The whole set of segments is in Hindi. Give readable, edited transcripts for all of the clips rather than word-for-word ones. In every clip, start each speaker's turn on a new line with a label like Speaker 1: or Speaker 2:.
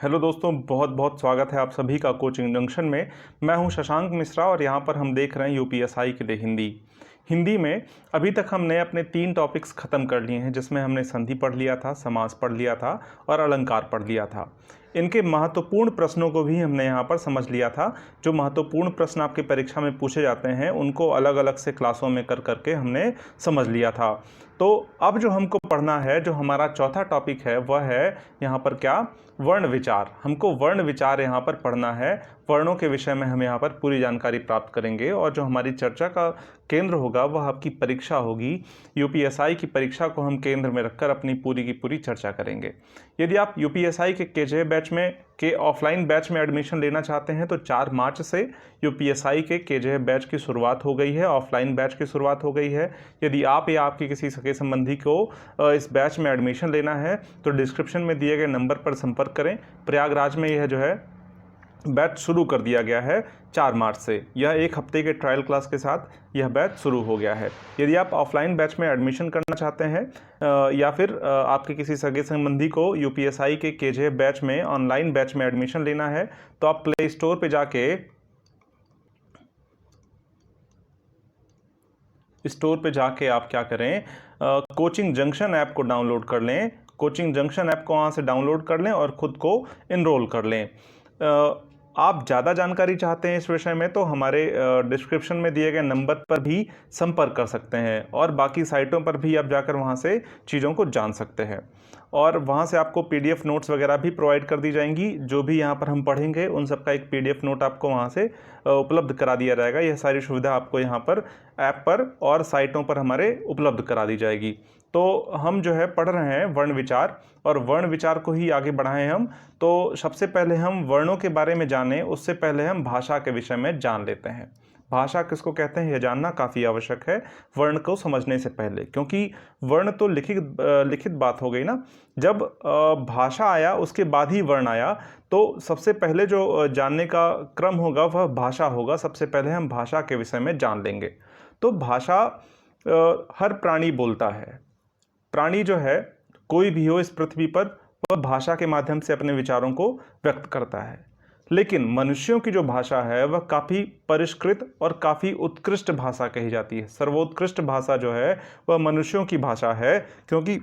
Speaker 1: हेलो दोस्तों, बहुत बहुत स्वागत है आप सभी का कोचिंग जंक्शन में। मैं हूं शशांक मिश्रा और यहां पर हम देख रहे हैं यूपीएसआई के लिए हिंदी में अभी तक हमने अपने 3 टॉपिक्स ख़त्म कर लिए हैं, जिसमें हमने संधि पढ़ लिया था, समास पढ़ लिया था और अलंकार पढ़ लिया था। इनके महत्वपूर्ण प्रश्नों को भी हमने यहाँ पर समझ लिया था। जो महत्वपूर्ण प्रश्न आपकी परीक्षा में पूछे जाते हैं उनको अलग अलग से क्लासों में कर करके हमने समझ लिया था। तो अब जो हमको पढ़ना है, जो हमारा चौथा टॉपिक है, वह है यहाँ पर क्या, वर्ण विचार। हमको वर्ण विचार यहाँ पर पढ़ना है। वर्णों के विषय में हम यहाँ पर पूरी जानकारी प्राप्त करेंगे और जो हमारी चर्चा का केंद्र होगा वह आपकी परीक्षा होगी। यूपीएसआई की परीक्षा को हम केंद्र में रखकर अपनी पूरी की पूरी चर्चा करेंगे। यदि आप यूपीएसआई के केजे बैच में के ऑफलाइन बैच में एडमिशन लेना चाहते हैं तो 4 मार्च से यूपीएसआई के केजे बैच की शुरुआत हो गई है, ऑफलाइन बैच की शुरुआत हो गई है। यदि आप या आपके किसी सगे संबंधी को इस बैच में एडमिशन लेना है तो डिस्क्रिप्शन में दिए गए नंबर पर संपर्क करें। प्रयागराज में यह जो है बैच शुरू कर दिया गया है 4 मार्च से। यह 1 हफ्ते के ट्रायल क्लास के साथ यह बैच शुरू हो गया है। यदि आप ऑफलाइन बैच में एडमिशन करना चाहते हैं या फिर आपके किसी सगे संबंधी को यूपीएसआई के केजे बैच में ऑनलाइन बैच में एडमिशन लेना है तो आप प्ले स्टोर पे जाके आप क्या करें, कोचिंग जंक्शन ऐप को डाउनलोड कर लें। कोचिंग जंक्शन ऐप को वहाँ से डाउनलोड कर लें और ख़ुद को इनरोल कर लें। आप ज़्यादा जानकारी चाहते हैं इस विषय में तो हमारे डिस्क्रिप्शन में दिए गए नंबर पर भी संपर्क कर सकते हैं और बाकी साइटों पर भी आप जाकर वहां से चीज़ों को जान सकते हैं और वहां से आपको पीडीएफ नोट्स वगैरह भी प्रोवाइड कर दी जाएंगी। जो भी यहां पर हम पढ़ेंगे उन सब का एक पीडीएफ नोट आपको वहां से उपलब्ध करा दिया जाएगा। यह सारी सुविधा आपको यहां पर ऐप पर और साइटों पर हमारे उपलब्ध करा दी जाएगी। तो हम जो है पढ़ रहे हैं वर्ण विचार और वर्ण विचार को ही आगे बढ़ाएं हम। तो सबसे पहले हम वर्णों के बारे में जानें, उससे पहले हम भाषा के विषय में जान लेते हैं। भाषा किसको कहते हैं यह जानना काफ़ी आवश्यक है वर्ण को समझने से पहले, क्योंकि वर्ण तो लिखित बात हो गई ना। जब भाषा आया उसके बाद ही वर्ण आया, तो सबसे पहले जो जानने का क्रम होगा वह भाषा होगा। सबसे पहले हम भाषा के विषय में जान लेंगे। तो भाषा हर प्राणी बोलता है। प्राणी जो है कोई भी हो इस पृथ्वी पर वह भाषा के माध्यम से अपने विचारों को व्यक्त करता है। लेकिन मनुष्यों की जो भाषा है वह काफ़ी परिष्कृत और काफ़ी उत्कृष्ट भाषा कही जाती है। सर्वोत्कृष्ट भाषा जो है वह मनुष्यों की भाषा है, क्योंकि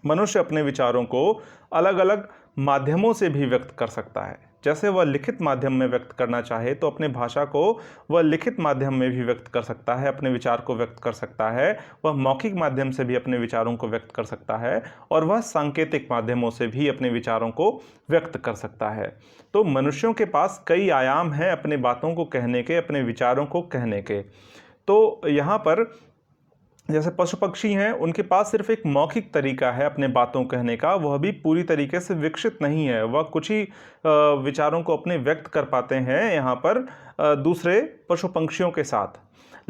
Speaker 1: मनुष्य अपने विचारों को अलग अलग माध्यमों से भी व्यक्त कर सकता है। जैसे वह लिखित माध्यम में व्यक्त करना चाहे तो अपने भाषा को वह लिखित माध्यम में भी व्यक्त कर सकता है, अपने विचार को व्यक्त कर सकता है। वह मौखिक माध्यम से भी अपने विचारों को व्यक्त कर सकता है और वह सांकेतिक माध्यमों से भी अपने विचारों को व्यक्त कर सकता है। तो मनुष्यों के पास कई आयाम हैं अपने बातों को कहने के, अपने विचारों को कहने के। तो यहाँ पर जैसे पशु पक्षी हैं, उनके पास सिर्फ एक मौखिक तरीका है अपने बातों कहने का, वह भी पूरी तरीके से विकसित नहीं है। वह कुछ ही विचारों को अपने व्यक्त कर पाते हैं यहाँ पर दूसरे पशु पंक्षियों के साथ।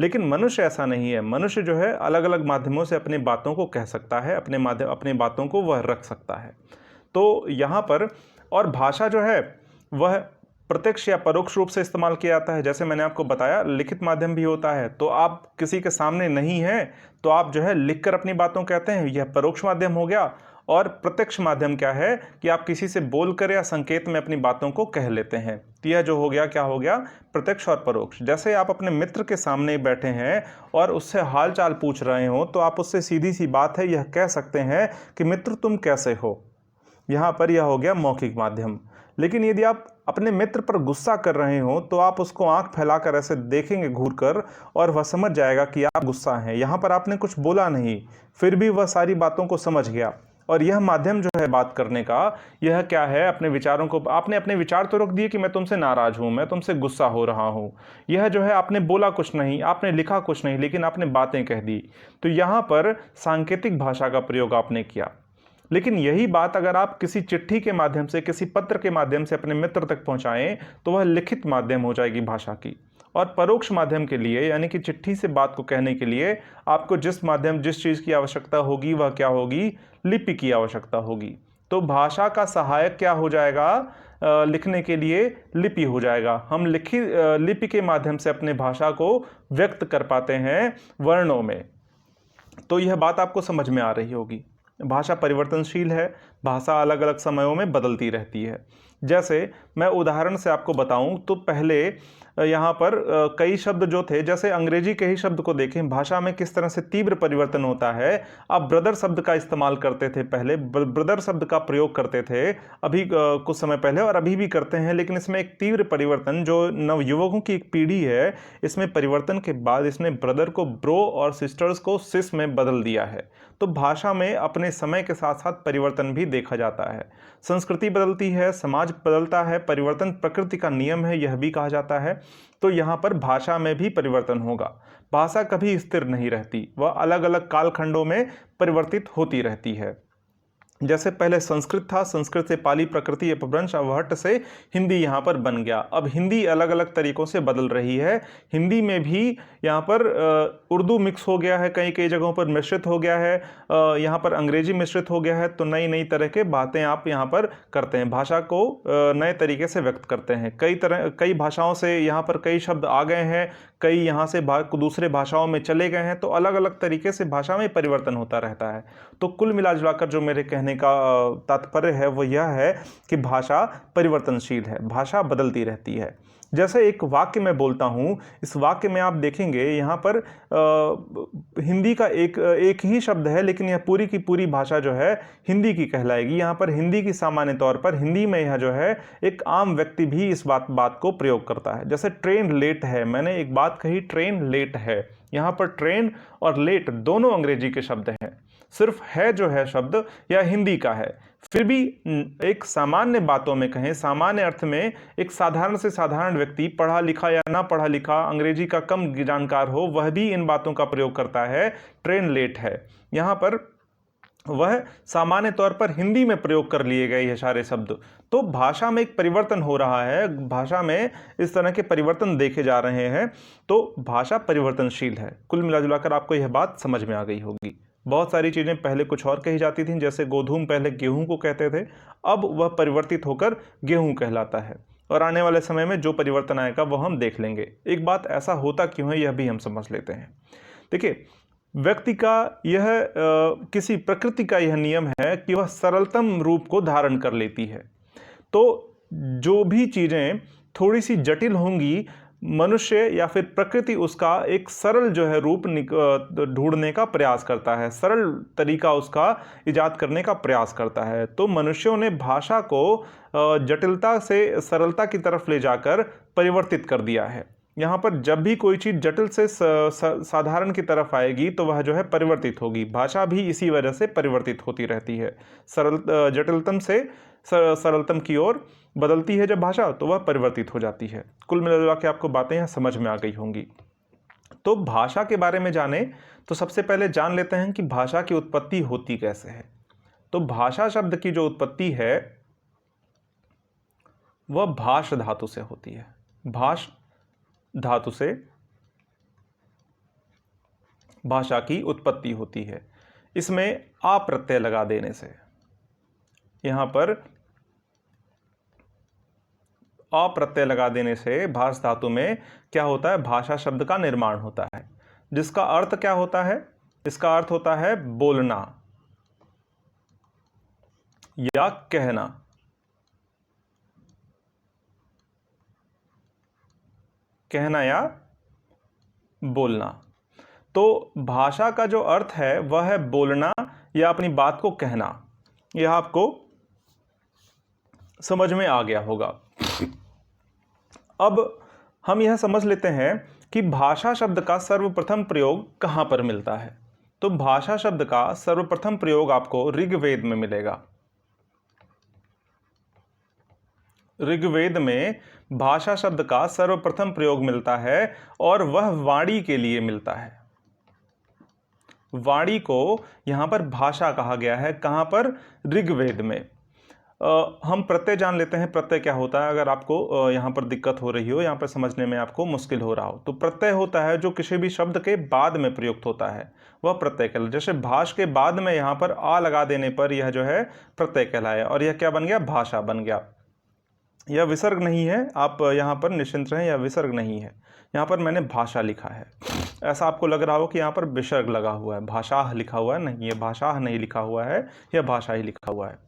Speaker 1: लेकिन मनुष्य ऐसा नहीं है। मनुष्य जो है अलग अलग माध्यमों से अपनी बातों को कह सकता है, अपनी बातों को वह रख सकता है। तो यहाँ पर और भाषा जो है वह प्रत्यक्ष या परोक्ष रूप से इस्तेमाल किया जाता है। जैसे मैंने आपको बताया लिखित माध्यम भी होता है। तो आप किसी के सामने नहीं हैं तो आप जो है लिखकर अपनी बातों कहते हैं, यह परोक्ष माध्यम हो गया। और प्रत्यक्ष माध्यम क्या है कि आप किसी से बोलकर या संकेत में अपनी बातों को कह लेते हैं। तो यह जो हो गया क्या हो गया, प्रत्यक्ष और परोक्ष। जैसे आप अपने मित्र के सामने बैठे हैं और उससे हाल चाल पूछ रहे हो तो आप उससे सीधी सी बात है यह कह सकते हैं कि मित्र तुम कैसे हो। यहाँ पर यह हो गया मौखिक माध्यम। लेकिन यदि आप अपने मित्र पर गुस्सा कर रहे हो तो आप उसको आंख फैलाकर ऐसे देखेंगे घूर कर और वह समझ जाएगा कि आप गुस्सा हैं। यहाँ पर आपने कुछ बोला नहीं, फिर भी वह सारी बातों को समझ गया। और यह माध्यम जो है बात करने का, यह क्या है, अपने विचारों को आपने अपने विचार तो रख दिए कि मैं तुमसे नाराज हूँ, मैं तुमसे गुस्सा हो रहा हूँ। यह जो है आपने बोला कुछ नहीं, आपने लिखा कुछ नहीं, लेकिन आपने बातें कह दी। तो यहाँ पर सांकेतिक भाषा का प्रयोग आपने किया। लेकिन यही बात अगर आप किसी चिट्ठी के माध्यम से, किसी पत्र के माध्यम से अपने मित्र तक पहुंचाएं तो वह लिखित माध्यम हो जाएगी भाषा की। और परोक्ष माध्यम के लिए यानी कि चिट्ठी से बात को कहने के लिए आपको जिस चीज़ की आवश्यकता होगी वह क्या होगी, लिपि की आवश्यकता होगी। तो भाषा का सहायक क्या हो जाएगा, लिखने के लिए लिपि हो जाएगा। हम लिपि के माध्यम से अपने भाषा को व्यक्त कर पाते हैं वर्णों में। तो यह बात आपको समझ में आ रही होगी। भाषा परिवर्तनशील है, भाषा अलग अलग समयों में बदलती रहती है। जैसे मैं उदाहरण से आपको बताऊं तो पहले यहाँ पर कई शब्द जो थे, जैसे अंग्रेजी के ही शब्द को देखें, भाषा में किस तरह से तीव्र परिवर्तन होता है। आप ब्रदर शब्द का इस्तेमाल करते थे, पहले ब्रदर शब्द का प्रयोग करते थे अभी कुछ समय पहले, और अभी भी करते हैं, लेकिन इसमें एक तीव्र परिवर्तन, जो नवयुवकों की एक पीढ़ी है, इसमें परिवर्तन के बाद इसने ब्रदर को ब्रो और सिस्टर्स को सिस में बदल दिया है। तो भाषा में अपने समय के साथ साथ परिवर्तन भी देखा जाता है। संस्कृति बदलती है, समाज बदलता है, परिवर्तन प्रकृति का नियम है, यह भी कहा जाता है। तो यहाँ पर भाषा में भी परिवर्तन होगा। भाषा कभी स्थिर नहीं रहती, वह अलग अलग कालखंडों में परिवर्तित होती रहती है। जैसे पहले संस्कृत था, संस्कृत से पाली प्राकृति अपभ्रंश अवहट्ट से हिंदी यहाँ पर बन गया। अब हिंदी अलग अलग तरीक़ों से बदल रही है। हिंदी में भी यहाँ पर उर्दू मिक्स हो गया है, कई कई जगहों पर मिश्रित हो गया है, यहाँ पर अंग्रेजी मिश्रित हो गया है। तो नई नई तरह के बातें आप यहाँ पर करते हैं, भाषा को नए तरीके से व्यक्त करते हैं। कई भाषाओं से यहाँ पर कई शब्द आ गए हैं, कई यहाँ से दूसरे भाषाओं में चले गए हैं। तो अलग अलग तरीके से भाषा में परिवर्तन होता रहता है। तो कुल मिला जुलाकर जो मेरे कहने का तात्पर्य है वो यह है कि भाषा परिवर्तनशील है, भाषा बदलती रहती है। जैसे एक वाक्य मैं बोलता हूँ, इस वाक्य में आप देखेंगे यहाँ पर हिंदी का एक ही शब्द है, लेकिन यह पूरी की पूरी भाषा जो है हिंदी की कहलाएगी। यहाँ पर हिंदी की सामान्य तौर पर हिंदी में यह जो है एक आम व्यक्ति भी इस बात को प्रयोग करता है। जैसे ट्रेन लेट है, मैंने एक बात कही, ट्रेन लेट है। यहाँ पर ट्रेन और लेट दोनों अंग्रेजी के शब्द हैं, सिर्फ है जो है शब्द यह हिंदी का है। फिर भी एक सामान्य बातों में कहें, सामान्य अर्थ में, एक साधारण से साधारण व्यक्ति, पढ़ा लिखा या ना पढ़ा लिखा, अंग्रेजी का कम जानकार हो, वह भी इन बातों का प्रयोग करता है। ट्रेन लेट है, यहाँ पर वह सामान्य तौर पर हिंदी में प्रयोग कर लिए गए ये सारे शब्द। तो भाषा में एक परिवर्तन हो रहा है, भाषा में इस तरह के परिवर्तन देखे जा रहे हैं। तो भाषा परिवर्तनशील है। कुल मिला जुलाकर आपको यह बात समझ में आ गई होगी। बहुत सारी चीज़ें पहले कुछ और कही जाती थीं, जैसे गोधूम पहले गेहूं को कहते थे, अब वह परिवर्तित होकर गेहूं कहलाता है। और आने वाले समय में जो परिवर्तन आएगा वो हम देख लेंगे। एक बात, ऐसा होता क्यों है यह भी हम समझ लेते हैं। देखिए, व्यक्ति का यह किसी प्रकृति का यह नियम है कि वह सरलतम रूप को धारण कर लेती है। तो जो भी चीज़ें थोड़ी सी जटिल होंगी, मनुष्य या फिर प्रकृति उसका एक सरल जो है रूप ढूंढने का प्रयास करता है, सरल तरीका उसका इजाद करने का प्रयास करता है। तो मनुष्यों ने भाषा को जटिलता से सरलता की तरफ ले जाकर परिवर्तित कर दिया है। यहाँ पर जब भी कोई चीज़ जटिल से साधारण की तरफ आएगी तो वह जो है परिवर्तित होगी। भाषा भी इसी वजह से परिवर्तित होती रहती है। जटिलतम से सरलतम की ओर बदलती है जब भाषा, तो वह परिवर्तित हो जाती है। कुल मिला के आपको बातें यहाँ समझ में आ गई होंगी। तो भाषा के बारे में जाने तो सबसे पहले जान लेते हैं कि भाषा की उत्पत्ति होती कैसे है। तो भाषा शब्द की जो उत्पत्ति है वह भाष धातु से होती है। भाष धातु से भाषा की उत्पत्ति होती है। इसमें आ प्रत्यय लगा देने से, यहां पर आ प्रत्यय लगा देने से भाष धातु में क्या होता है, भाषा शब्द का निर्माण होता है, जिसका अर्थ क्या होता है, इसका अर्थ होता है बोलना या कहना। कहना या बोलना। तो भाषा का जो अर्थ है वह है बोलना या अपनी बात को कहना। यह आपको समझ में आ गया होगा। अब हम यह समझ लेते हैं कि भाषा शब्द का सर्वप्रथम प्रयोग कहां पर मिलता है। तो भाषा शब्द का सर्वप्रथम प्रयोग आपको ऋग्वेद में मिलेगा। ऋग्वेद में भाषा शब्द का सर्वप्रथम प्रयोग मिलता है और वह वाणी के लिए मिलता है। वाणी को यहां पर भाषा कहा गया है। कहां पर? ऋग्वेद में। हम प्रत्यय जान लेते हैं। प्रत्यय क्या होता है, अगर आपको यहाँ पर दिक्कत हो रही हो, यहाँ पर समझने में आपको मुश्किल हो रहा हो, तो प्रत्यय होता है जो किसी भी शब्द के बाद में प्रयुक्त होता है, वह प्रत्यय कहलाता है। जैसे भाष के बाद में यहाँ पर आ लगा देने पर यह जो है प्रत्यय कहलाया और यह क्या बन गया, भाषा बन गया। यह विसर्ग नहीं है, आप यहाँ पर निश्चिंत रहें, यह विसर्ग नहीं है। यहाँ पर मैंने भाषा लिखा है। ऐसा आपको लग रहा हो कि यहाँ पर विसर्ग लगा हुआ है, भाषा लिखा हुआ है, नहीं, यह भाषा नहीं लिखा हुआ है, यह भाषा ही लिखा हुआ है।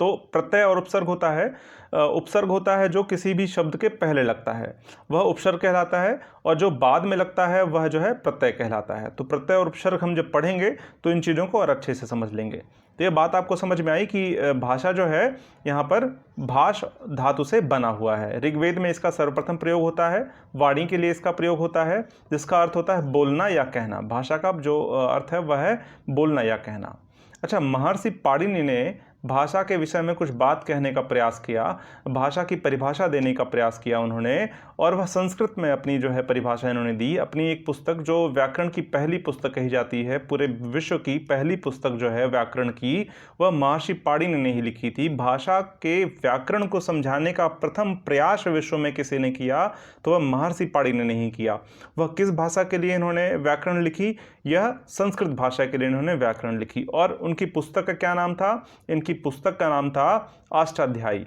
Speaker 1: तो प्रत्यय और उपसर्ग होता है, उपसर्ग होता है जो किसी भी शब्द के पहले लगता है वह उपसर्ग कहलाता है, और जो बाद में लगता है वह जो है प्रत्यय कहलाता है। तो प्रत्यय और उपसर्ग हम जब पढ़ेंगे तो इन चीज़ों को और अच्छे से समझ लेंगे। तो ये बात आपको समझ में आई कि भाषा जो है यहाँ पर भाष धातु से बना हुआ है। ऋग्वेद में इसका सर्वप्रथम प्रयोग होता है, वाणी के लिए इसका प्रयोग होता है, जिसका अर्थ होता है बोलना या कहना। भाषा का जो अर्थ है वह है बोलना या कहना। अच्छा, महर्षि पाणिनि ने भाषा के विषय में कुछ बात कहने का प्रयास किया, भाषा की परिभाषा देने का प्रयास किया उन्होंने, और वह संस्कृत में अपनी जो है परिभाषा इन्होंने दी। अपनी एक पुस्तक जो व्याकरण की पहली पुस्तक कही जाती है, पूरे विश्व की पहली पुस्तक जो है व्याकरण की, वह महर्षि पाणिनि ने ही लिखी थी। भाषा के व्याकरण को समझाने का प्रथम प्रयास विश्व में किसी ने किया तो वह महर्षि पाणिनि ने ही किया। वह किस भाषा के लिए इन्होंने व्याकरण लिखी? यह संस्कृत भाषा के लिए इन्होंने व्याकरण लिखी। और उनकी पुस्तक का क्या नाम था? इनकी पुस्तक का नाम था अष्टाध्यायी।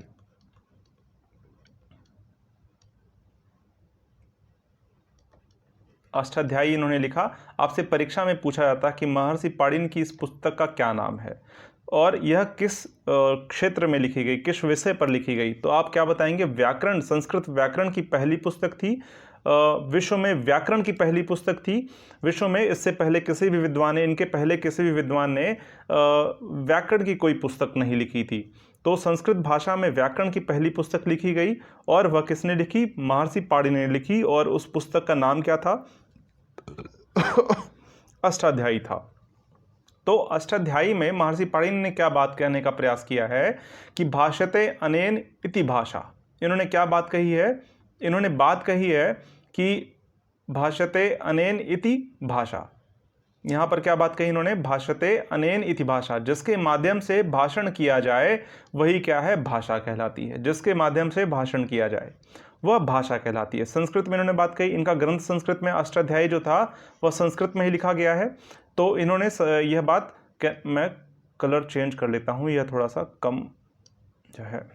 Speaker 1: अष्टाध्यायी इन्होंने लिखा। आपसे परीक्षा में पूछा जाता कि महर्षि पाणिनि की इस पुस्तक का क्या नाम है और यह किस क्षेत्र में लिखी गई, किस विषय पर लिखी गई, तो आप क्या बताएंगे? व्याकरण, संस्कृत व्याकरण की पहली पुस्तक थी, विश्व में व्याकरण की पहली पुस्तक थी विश्व में। इससे पहले किसी भी विद्वान ने, इनके पहले किसी भी विद्वान ने व्याकरण की कोई पुस्तक नहीं लिखी थी। तो संस्कृत भाषा में व्याकरण की पहली पुस्तक लिखी गई, और वह किसने लिखी? महर्षि पाणिनि ने लिखी, और उस पुस्तक का नाम क्या था? अष्टाध्यायी था। तो अष्टाध्यायी में महर्षि पाणिनि ने क्या बात कहने का प्रयास किया है कि भाषते अनेन इति भाषा। इन्होंने क्या बात कही है? इन्होंने बात कही है कि भाषते अनेन इति भाषा। यहाँ पर क्या बात कही इन्होंने? भाषते अनेन इति भाषा, जिसके माध्यम से भाषण किया जाए वही क्या है? भाषा कहलाती है। जिसके माध्यम से भाषण किया जाए वह भाषा कहलाती है। संस्कृत में इन्होंने बात कही, इनका ग्रंथ संस्कृत में, अष्टाध्यायी जो था वह संस्कृत में ही लिखा गया है। तो इन्होंने यह बात, मैं कलर चेंज कर लेता हूँ, यह थोड़ा सा कम जो है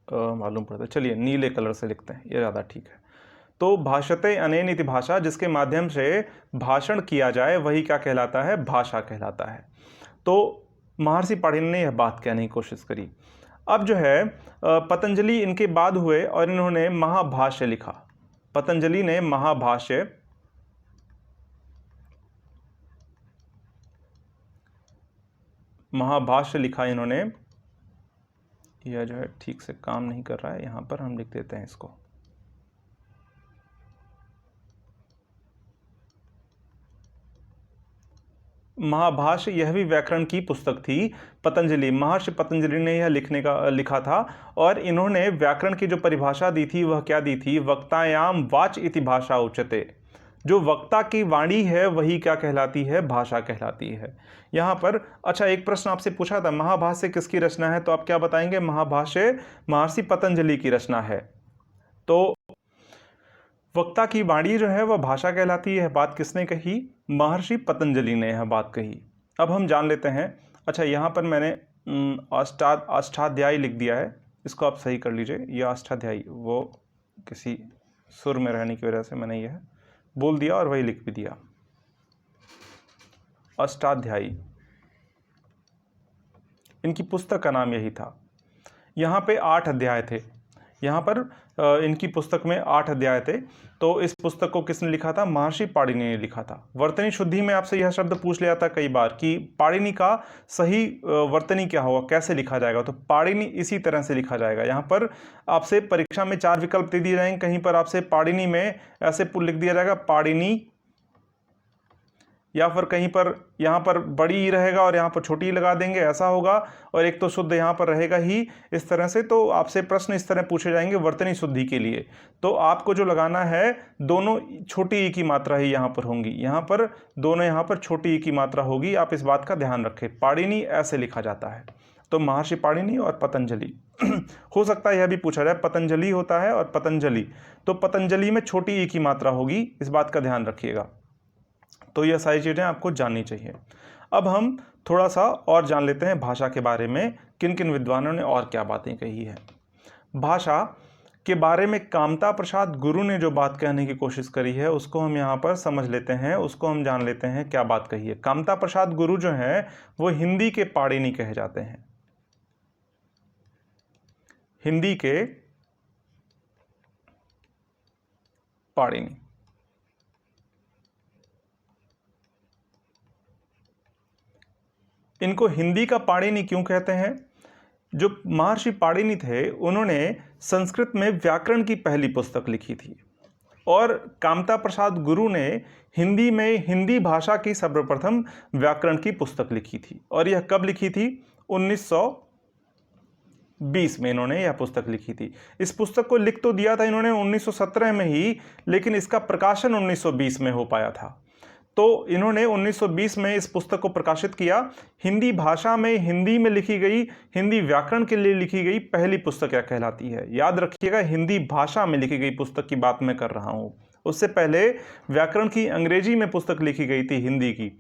Speaker 1: मालूम पड़ता है। चलिए नीले कलर से लिखते हैं, यह ज़्यादा ठीक है। तो भाषते अनेन इति भाषा, जिसके माध्यम से भाषण किया जाए वही क्या कहलाता है? भाषा कहलाता है। तो महर्षि पाणिनि ने यह बात कहने की कोशिश करी। अब जो है पतंजलि इनके बाद हुए और इन्होंने महाभाष्य लिखा। पतंजलि ने महाभाष्य लिखा इन्होंने। यह जो है ठीक से काम नहीं कर रहा है, यहाँ पर हम लिख देते हैं इसको। महाभाष्य यह भी व्याकरण की पुस्तक थी। पतंजलि, महर्षि पतंजलि ने यह लिखा था, और इन्होंने व्याकरण की जो परिभाषा दी थी वह क्या दी थी? वक्तायाम वाच इति भाषा उच्यते। जो वक्ता की वाणी है वही क्या कहलाती है? भाषा कहलाती है। यहाँ पर अच्छा एक प्रश्न आपसे पूछा था, महाभाष्य किसकी रचना है? तो आप क्या बताएंगे? महाभाष्य महर्षि पतंजलि की रचना है। तो वक्ता की वाणी जो है वह भाषा कहलाती है। बात किसने कही? महर्षि पतंजलि ने यह बात कही। अब हम जान लेते हैं। अच्छा, यहाँ पर मैंने अष्टाध्यायी लिख दिया है, इसको आप सही कर लीजिए। यह अष्टाध्यायी, वो किसी सुर में रहने की वजह से मैंने यह बोल दिया और वही लिख भी दिया। अष्टाध्यायी, इनकी पुस्तक का नाम यही था। यहाँ पे 8 अध्याय थे। यहाँ पर इनकी पुस्तक में 8 अध्याय थे। तो इस पुस्तक को किसने लिखा था? महर्षि पाणिनि ने लिखा था। वर्तनी शुद्धि में आपसे यह शब्द पूछ लिया था कई बार कि पाणिनि का सही वर्तनी क्या होगा, कैसे लिखा जाएगा? तो पाणिनि इसी तरह से लिखा जाएगा। यहाँ पर आपसे परीक्षा में 4 विकल्प दे दिए जाएंगे। कहीं पर आपसे पाणिनि में ऐसे लिख दिया जाएगा पाणिनि, या फिर कहीं पर यहाँ पर बड़ी ई रहेगा और यहाँ पर छोटी ई लगा देंगे, ऐसा होगा। और एक तो शुद्ध यहाँ पर रहेगा ही इस तरह से। तो आपसे प्रश्न इस तरह पूछे जाएंगे वर्तनी शुद्धि के लिए। तो आपको जो लगाना है, दोनों छोटी ई की मात्रा ही यहाँ पर होंगी। यहाँ पर दोनों यहाँ पर छोटी ई की मात्रा होगी। आप इस बात का ध्यान रखें। पाणिनि ऐसे लिखा जाता है। तो महर्षि पाणिनि और पतंजलि हो सकता है यह भी पूछा जाए, पतंजलि होता है और पतंजलि, तो पतंजलि में छोटी ई की मात्रा होगी, इस बात का ध्यान रखिएगा। तो यह सारी चीज़ें आपको जाननी चाहिए। अब हम थोड़ा सा और जान लेते हैं भाषा के बारे में, किन किन विद्वानों ने और क्या बातें कही है। भाषा के बारे में कामता प्रसाद गुरु ने जो बात कहने की कोशिश करी है उसको हम यहाँ पर समझ लेते हैं, उसको हम जान लेते हैं क्या बात कही है। कामता प्रसाद गुरु जो हैं वो हिंदी के पाणिनि कहे जाते हैं। हिंदी के पाणिनि। इनको हिंदी का पाणिनि क्यों कहते हैं? जो महर्षि पाणिनि थे उन्होंने संस्कृत में व्याकरण की पहली पुस्तक लिखी थी और कामता प्रसाद गुरु ने हिंदी में हिंदी भाषा की सर्वप्रथम व्याकरण की पुस्तक लिखी थी। और यह कब लिखी थी? 1920 में इन्होंने यह पुस्तक लिखी थी। इस पुस्तक को लिख तो दिया था इन्होंने 1917 में ही, लेकिन इसका प्रकाशन 1920 में हो पाया था। तो इन्होंने 1920 में इस पुस्तक को प्रकाशित किया। हिंदी भाषा में, हिंदी में लिखी गई, हिंदी व्याकरण के लिए लिखी गई पहली पुस्तक यह कहलाती है। याद रखिएगा, हिंदी भाषा में लिखी गई पुस्तक की बात मैं कर रहा हूं। उससे पहले व्याकरण की अंग्रेजी में पुस्तक लिखी गई थी हिंदी की,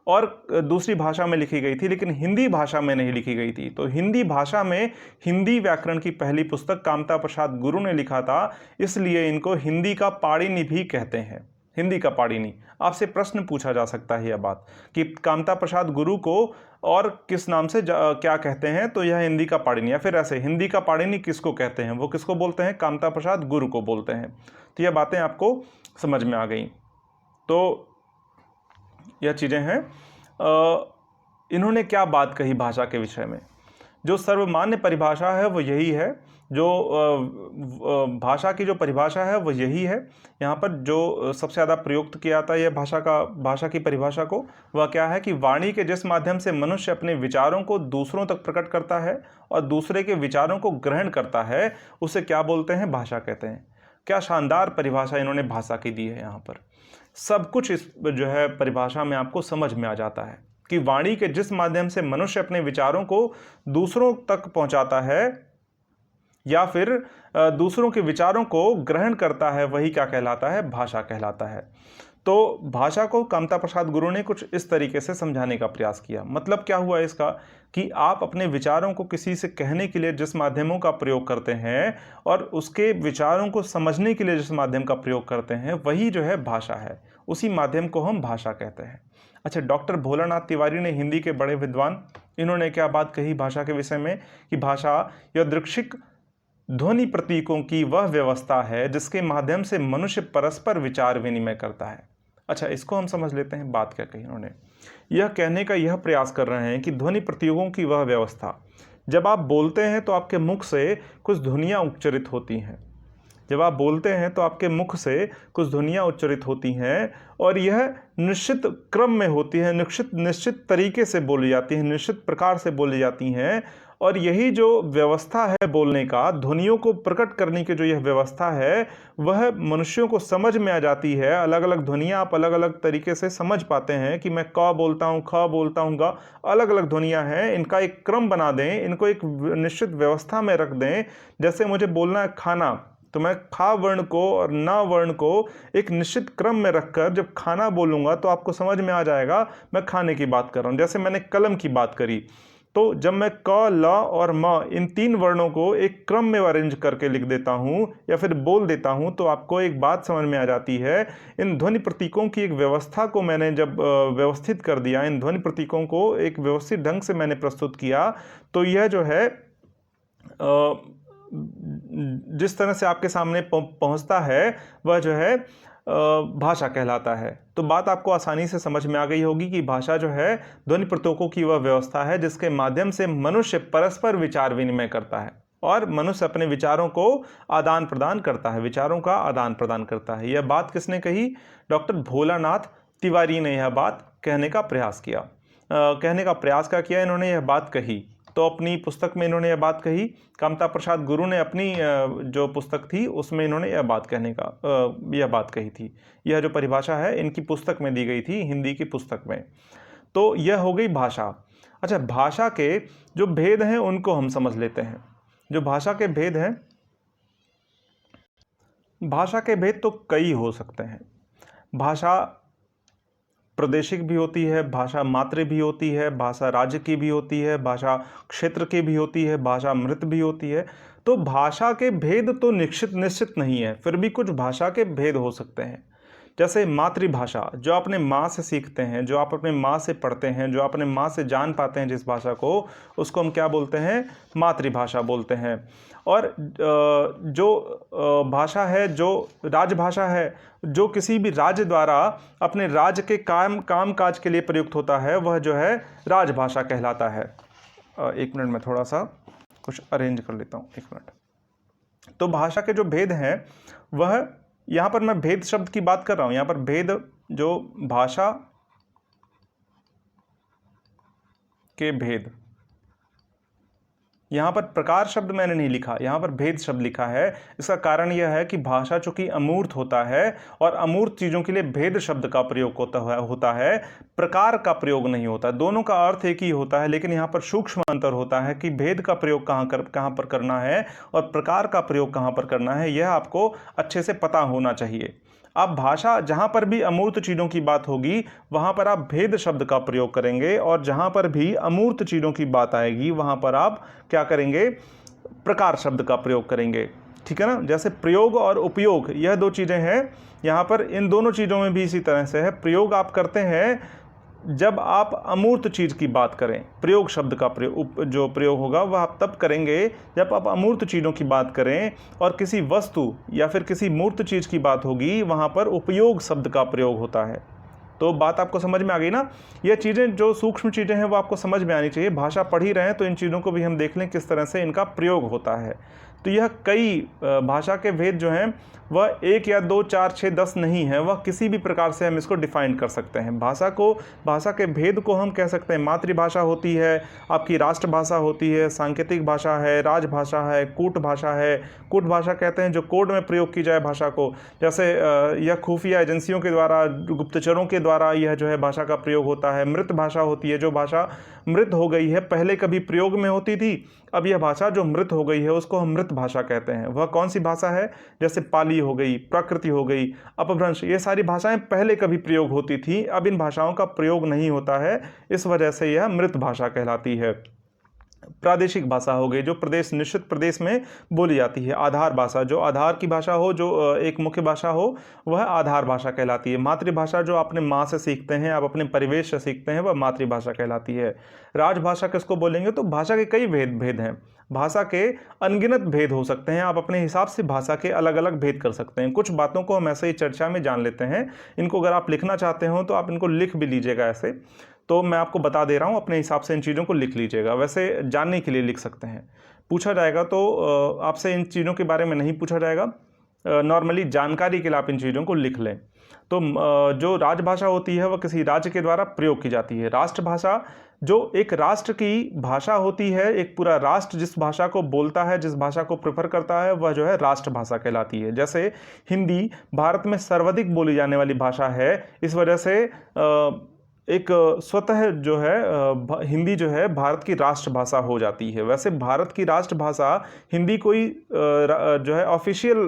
Speaker 1: और दूसरी भाषा में लिखी गई थी, लेकिन हिंदी भाषा में नहीं लिखी गई थी। तो हिंदी भाषा में हिंदी व्याकरण की पहली पुस्तक कामता प्रसाद गुरु ने लिखा था, इसलिए इनको हिंदी का पाणिनि भी कहते हैं। हिंदी का पाणिनि। आपसे प्रश्न पूछा जा सकता है यह बात कि कामता प्रसाद गुरु को और किस नाम से क्या कहते हैं? तो यह हिंदी का पाणिनि, या फिर ऐसे हिंदी का पाणिनि किसको कहते हैं? वो किसको बोलते हैं? कामता प्रसाद गुरु को बोलते हैं। तो यह बातें आपको समझ में आ गई। तो यह चीज़ें हैं। इन्होंने क्या बात कही भाषा के विषय में? जो सर्वमान्य परिभाषा है वो यही है, जो भाषा की जो परिभाषा है वो यही है। यहाँ पर जो सबसे ज़्यादा प्रयुक्त किया जाता है यह भाषा की परिभाषा को, वह क्या है कि वाणी के जिस माध्यम से मनुष्य अपने विचारों को दूसरों तक प्रकट करता है और दूसरे के विचारों को ग्रहण करता है, उसे क्या बोलते हैं? भाषा कहते हैं। क्या शानदार परिभाषा इन्होंने भाषा की दी है। यहाँ पर सब कुछ इस जो है परिभाषा में आपको समझ में आ जाता है कि वाणी के जिस माध्यम से मनुष्य अपने विचारों को दूसरों तक पहुंचाता है या फिर दूसरों के विचारों को ग्रहण करता है, वही क्या कहलाता है? भाषा कहलाता है। तो भाषा को कामता प्रसाद गुरु ने कुछ इस तरीके से समझाने का प्रयास किया। मतलब क्या हुआ इसका कि आप अपने विचारों को किसी से कहने के लिए जिस माध्यमों का प्रयोग करते हैं और उसके विचारों को समझने के लिए जिस माध्यम का प्रयोग करते हैं, वही जो है भाषा है। उसी माध्यम को हम भाषा कहते हैं। अच्छा, डॉक्टर भोलानाथ तिवारी ने, हिंदी के बड़े विद्वान, इन्होंने क्या बात कही भाषा के विषय में कि भाषा यादृच्छिक ध्वनि प्रतीकों की वह व्यवस्था है जिसके माध्यम से मनुष्य परस्पर विचार विनिमय करता है। अच्छा, इसको हम समझ लेते हैं। बात क्या कही उन्होंने? यह कहने का यह प्रयास कर रहे हैं कि ध्वनि प्रतीकों की वह व्यवस्था, जब आप बोलते हैं तो आपके मुख से कुछ ध्वनियाँ उच्चरित होती हैं। जब आप बोलते हैं तो आपके मुख से कुछ ध्वनियाँ उच्चरित होती हैं और यह निश्चित क्रम में होती है, निश्चित तरीके से बोली जाती है, निश्चित प्रकार से बोली जाती हैं। और यही जो व्यवस्था है बोलने का, ध्वनियों को प्रकट करने की जो यह व्यवस्था है, वह मनुष्यों को समझ में आ जाती है। अलग अलग ध्वनियाँ आप अलग अलग तरीके से समझ पाते हैं कि मैं क बोलता हूँ, ख बोलता हूँ, ग, अलग अलग ध्वनियाँ हैं। इनका एक क्रम बना दें, इनको एक निश्चित व्यवस्था में रख दें। जैसे मुझे बोलना है खाना, तो मैं खा वर्ण को और ना वर्ण को एक निश्चित क्रम में रखकर जब खाना बोलूँगा तो आपको समझ में आ जाएगा मैं खाने की बात कर रहा हूँ। जैसे मैंने कलम की बात करी, तो जब मैं क, ल और म इन तीन वर्णों को एक क्रम में अरेंज करके लिख देता हूँ या फिर बोल देता हूँ, तो आपको एक बात समझ में आ जाती है। इन ध्वनि प्रतीकों की एक व्यवस्था को मैंने जब व्यवस्थित कर दिया, इन ध्वनि प्रतीकों को एक व्यवस्थित ढंग से मैंने प्रस्तुत किया, तो यह जो है जिस तरह से आपके सामने पहुंचता है वह जो है भाषा कहलाता है। तो बात आपको आसानी से समझ में आ गई होगी कि भाषा जो है ध्वनि प्रतीकों की वह व्यवस्था है जिसके माध्यम से मनुष्य परस्पर विचार विनिमय करता है और मनुष्य अपने विचारों को आदान प्रदान करता है, विचारों का आदान प्रदान करता है। यह बात किसने कही? डॉक्टर भोलानाथ तिवारी ने यह बात कहने का प्रयास किया। क्या किया इन्होंने? यह बात कही। तो अपनी पुस्तक में इन्होंने यह बात कही। कामता प्रसाद गुरु ने अपनी जो पुस्तक थी उसमें इन्होंने यह बात कही थी। यह जो परिभाषा है इनकी पुस्तक में दी गई थी, हिंदी की पुस्तक में। तो यह हो गई भाषा। अच्छा, भाषा के जो भेद हैं उनको हम समझ लेते हैं। जो भाषा के भेद हैं, भाषा के भेद तो कई हो सकते हैं। भाषा प्रादेशिक भी होती है, भाषा मातृ भी होती है, भाषा राज्य की भी होती है, भाषा क्षेत्र की भी होती है, भाषा मृत भी होती है। तो भाषा के भेद तो निश्चित नहीं है, फिर भी कुछ भाषा के भेद हो सकते हैं। जैसे मातृभाषा जो अपने माँ से सीखते हैं, जो आप अपने माँ से पढ़ते हैं, जो अपने माँ से जान पाते हैं जिस भाषा को, उसको हम क्या बोलते हैं? मातृभाषा बोलते हैं। और जो भाषा है, जो राजभाषा है, जो किसी भी राज्य द्वारा अपने राज्य के काम काज के लिए प्रयुक्त होता है, वह जो है राजभाषा कहलाता है। एक मिनट में थोड़ा सा कुछ अरेंज कर लेता हूँ, एक मिनट। तो भाषा के जो भेद हैं, वह यहाँ पर मैं भेद शब्द की बात कर रहा हूँ। यहाँ पर भेद, जो भाषा के भेद, यहाँ पर प्रकार शब्द मैंने नहीं लिखा, यहाँ पर भेद शब्द लिखा है। इसका कारण यह है कि भाषा चूंकि अमूर्त होता है और अमूर्त चीज़ों के लिए भेद शब्द का प्रयोग होता है, प्रकार का प्रयोग नहीं होता। दोनों का अर्थ एक ही होता है, लेकिन यहाँ पर सूक्ष्म अंतर होता है कि भेद का प्रयोग कहाँ पर करना है और प्रकार का प्रयोग कहाँ पर करना है, यह आपको अच्छे से पता होना चाहिए। आप भाषा, जहाँ पर भी अमूर्त चीज़ों की बात होगी वहाँ पर आप भेद शब्द का प्रयोग करेंगे, और जहाँ पर भी अमूर्त चीज़ों की बात आएगी वहाँ पर आप क्या करेंगे? प्रकार शब्द का प्रयोग करेंगे। ठीक है ना? जैसे प्रयोग और उपयोग, यह दो चीज़ें हैं। यहाँ पर इन दोनों चीज़ों में भी इसी तरह से है। प्रयोग आप करते हैं जब आप अमूर्त चीज़ की बात करें। प्रयोग शब्द का जो प्रयोग होगा वह आप तब करेंगे जब आप अमूर्त चीज़ों की बात करें, और किसी वस्तु या फिर किसी मूर्त चीज़ की बात होगी वहाँ पर उपयोग शब्द का प्रयोग होता है। तो बात आपको समझ में आ गई ना? ये चीज़ें, जो सूक्ष्म चीज़ें हैं, वो आपको समझ में आनी चाहिए। भाषा पढ़ ही रहे हैं तो इन चीज़ों को भी हम देख लें किस तरह से इनका प्रयोग होता है। तो यह कई भाषा के भेद जो हैं वह 1 या 2 4 6 10 नहीं है, वह किसी भी प्रकार से हम इसको डिफाइन कर सकते हैं। भाषा के भेद को हम कह सकते हैं। मातृभाषा होती है, आपकी राष्ट्रभाषा होती है, सांकेतिक भाषा है, राजभाषा है, कूट भाषा है। कूट भाषा कहते हैं जो कोड में प्रयोग की जाए भाषा को, जैसे यह खुफिया एजेंसियों के द्वारा, गुप्तचरों के द्वारा यह जो है भाषा का प्रयोग होता है। मृत भाषा होती है, जो भाषा मृत हो गई है, पहले कभी प्रयोग में होती थी, अब यह भाषा जो मृत हो गई है उसको हम मृत भाषा कहते हैं। वह कौन सी भाषा है? जैसे पाली हो गई, प्राकृति हो गई, अपभ्रंश, ये सारी भाषाएं पहले कभी प्रयोग होती थी, अब इन भाषाओं का प्रयोग नहीं होता है, इस वजह से यह मृत भाषा कहलाती है। प्रादेशिक भाषा हो गई, जो प्रदेश, निश्चित प्रदेश में बोली जाती है। आधार भाषा, जो आधार की भाषा हो, जो एक मुख्य भाषा हो, वह आधार भाषा कहलाती है। मातृभाषा जो अपने माँ से सीखते हैं, आप अपने परिवेश से सीखते हैं, वह मातृभाषा कहलाती है। राजभाषा किसको बोलेंगे? तो भाषा के कई भेद हैं। भाषा के अनगिनत भेद हो सकते हैं। आप अपने हिसाब से भाषा के अलग अलग भेद कर सकते हैं। कुछ बातों को हम ऐसे ही चर्चा में जान लेते हैं। इनको अगर आप लिखना चाहते हो तो आप इनको लिख भी लीजिएगा ऐसे। तो मैं आपको बता दे रहा हूँ, अपने हिसाब से इन चीज़ों को लिख लीजिएगा। वैसे जानने के लिए लिख सकते हैं। पूछा जाएगा तो आपसे इन चीज़ों के बारे में नहीं पूछा जाएगा, नॉर्मली जानकारी के लिए आप इन चीज़ों को लिख लें। तो जो राजभाषा होती है वह किसी राज्य के द्वारा प्रयोग की जाती है। राष्ट्रभाषा जो एक राष्ट्र की भाषा होती है, एक पूरा राष्ट्र जिस भाषा को बोलता है, जिस भाषा को प्रेफर करता है, वह जो है राष्ट्रभाषा कहलाती है। जैसे हिंदी भारत में सर्वाधिक बोली जाने वाली भाषा है, इस वजह से एक स्वतः जो है हिंदी जो है भारत की राष्ट्रभाषा हो जाती है। वैसे भारत की राष्ट्रभाषा हिंदी कोई जो है ऑफिशियल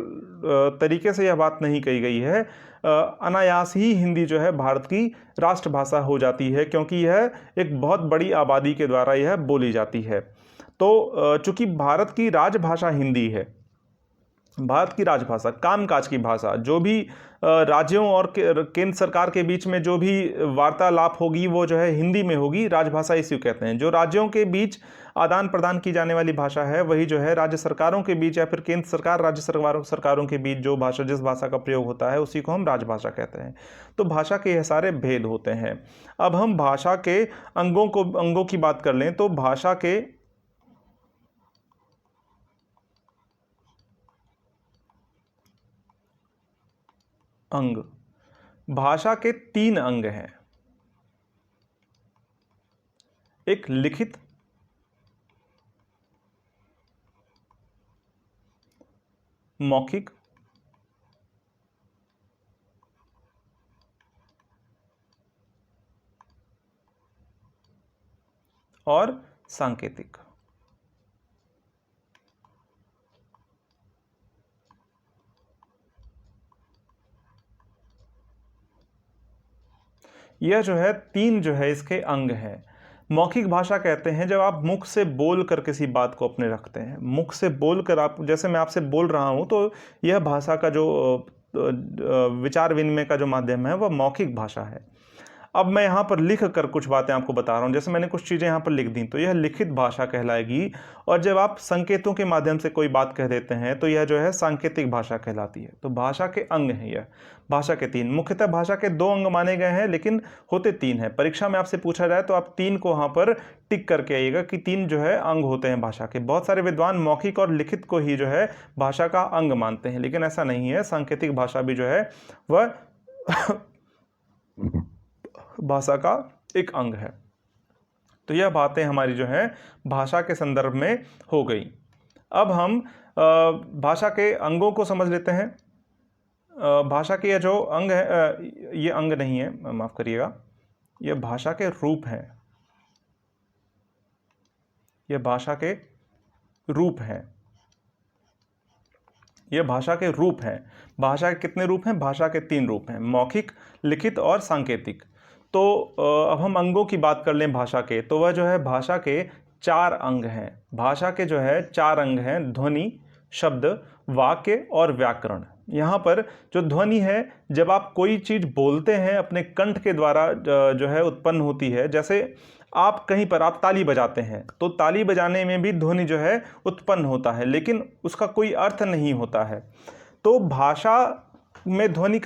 Speaker 1: तरीके से यह बात नहीं कही गई है। अनायास ही हिंदी जो है भारत की राष्ट्रभाषा हो जाती है, क्योंकि यह एक बहुत बड़ी आबादी के द्वारा यह बोली जाती है। तो चूंकि भारत की राजभाषा हिंदी है, भारत की राजभाषा, कामकाज की भाषा, जो भी राज्यों और केंद्र सरकार के बीच में जो भी वार्तालाप होगी वो जो है हिंदी में होगी। राजभाषा इसी को कहते हैं। जो राज्यों के बीच आदान प्रदान की जाने वाली भाषा है वही जो है राज्य सरकारों के बीच या फिर केंद्र सरकार राज्य सरकारों के बीच जो भाषा, जिस भाषा का प्रयोग होता है उसी को हम राजभाषा कहते हैं। तो भाषा के यह सारे भेद होते हैं। अब हम भाषा के अंगों की बात कर लें तो भाषा के अंग, भाषा के 3 अंग हैं। एक लिखित, मौखिक और सांकेतिक। यह जो है 3 जो है इसके अंग हैं। मौखिक भाषा कहते हैं जब आप मुख से बोल कर किसी बात को अपने रखते हैं। मुख से बोल कर आप, जैसे मैं आपसे बोल रहा हूँ, तो यह भाषा का जो विचार विनिमय का जो माध्यम है वह मौखिक भाषा है। अब मैं यहाँ पर लिख कर कुछ बातें आपको बता रहा हूँ, जैसे मैंने कुछ चीज़ें यहाँ पर लिख दी तो यह लिखित भाषा कहलाएगी। और जब आप संकेतों के माध्यम से कोई बात कह देते हैं तो यह जो है सांकेतिक भाषा कहलाती है। तो भाषा के अंग हैं यह, भाषा के 3 मुख्यतः भाषा के 2 अंग माने गए हैं, लेकिन होते 3 हैं। परीक्षा में आपसे पूछा जाए तो आप 3 को वहाँ पर टिक करके आइएगा कि 3 जो है अंग होते हैं भाषा के। बहुत सारे विद्वान मौखिक और लिखित को ही जो है भाषा का अंग मानते हैं, लेकिन ऐसा नहीं है। सांकेतिक भाषा भी जो है वह भाषा का एक अंग है। तो यह बातें हमारी जो है भाषा के संदर्भ में हो गई। अब हम भाषा के अंगों को समझ लेते हैं। भाषा के यह जो अंग है, ये अंग नहीं है, माफ करिएगा, यह भाषा के रूप हैं। यह भाषा के रूप हैं। यह भाषा के रूप हैं। भाषा के कितने रूप हैं? भाषा के 3 रूप हैं, मौखिक, लिखित और सांकेतिक। तो अब हम अंगों की बात कर लें भाषा के, तो वह जो है भाषा के 4 अंग हैं। भाषा के जो है 4 अंग हैं, ध्वनि, शब्द, वाक्य और व्याकरण। यहाँ पर जो ध्वनि है, जब आप कोई चीज़ बोलते हैं अपने कंठ के द्वारा जो है उत्पन्न होती है। जैसे आप कहीं पर आप ताली बजाते हैं तो ताली बजाने में भी ध्वनि जो है उत्पन्न होता है, लेकिन उसका कोई अर्थ नहीं होता है। तो भाषा में ध्वनि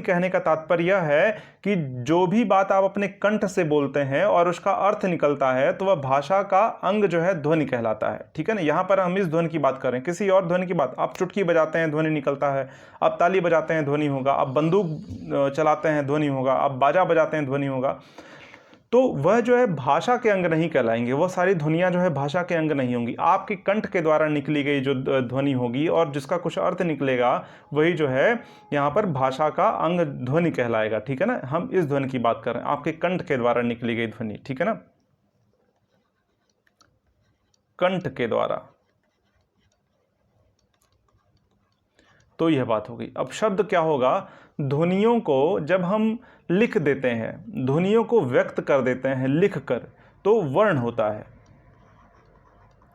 Speaker 1: कहने का तात्पर्य यह है कि जो भी बात आप अपने कंठ से बोलते हैं और उसका अर्थ निकलता है तो वह भाषा का अंग जो है ध्वनि कहलाता है। ठीक है ना। यहाँ पर हम इस ध्वनि की बात करें, किसी और ध्वनि की बात, आप चुटकी बजाते हैं ध्वनि निकलता है, आप ताली बजाते हैं ध्वनि होगा, आप बंदूक चलाते हैं ध्वनि होगा, आप बाजा बजाते हैं ध्वनि होगा। तो वह जो है भाषा के अंग नहीं कहलाएंगे, वह सारी ध्वनियाँ जो है भाषा के अंग नहीं होंगी। आपके कंठ के द्वारा निकली गई जो ध्वनि होगी और जिसका कुछ अर्थ निकलेगा वही जो है यहाँ पर भाषा का अंग ध्वनि कहलाएगा। ठीक है ना। हम इस ध्वनि की बात कर रहे हैं, आपके कंठ के द्वारा निकली गई ध्वनि। ठीक है ना, कंठ के द्वारा। तो यह बात हो गई। अब शब्द क्या होगा? ध्वनियों को जब हम लिख देते हैं, ध्वनियों को व्यक्त कर देते हैं लिख कर, तो वर्ण होता है।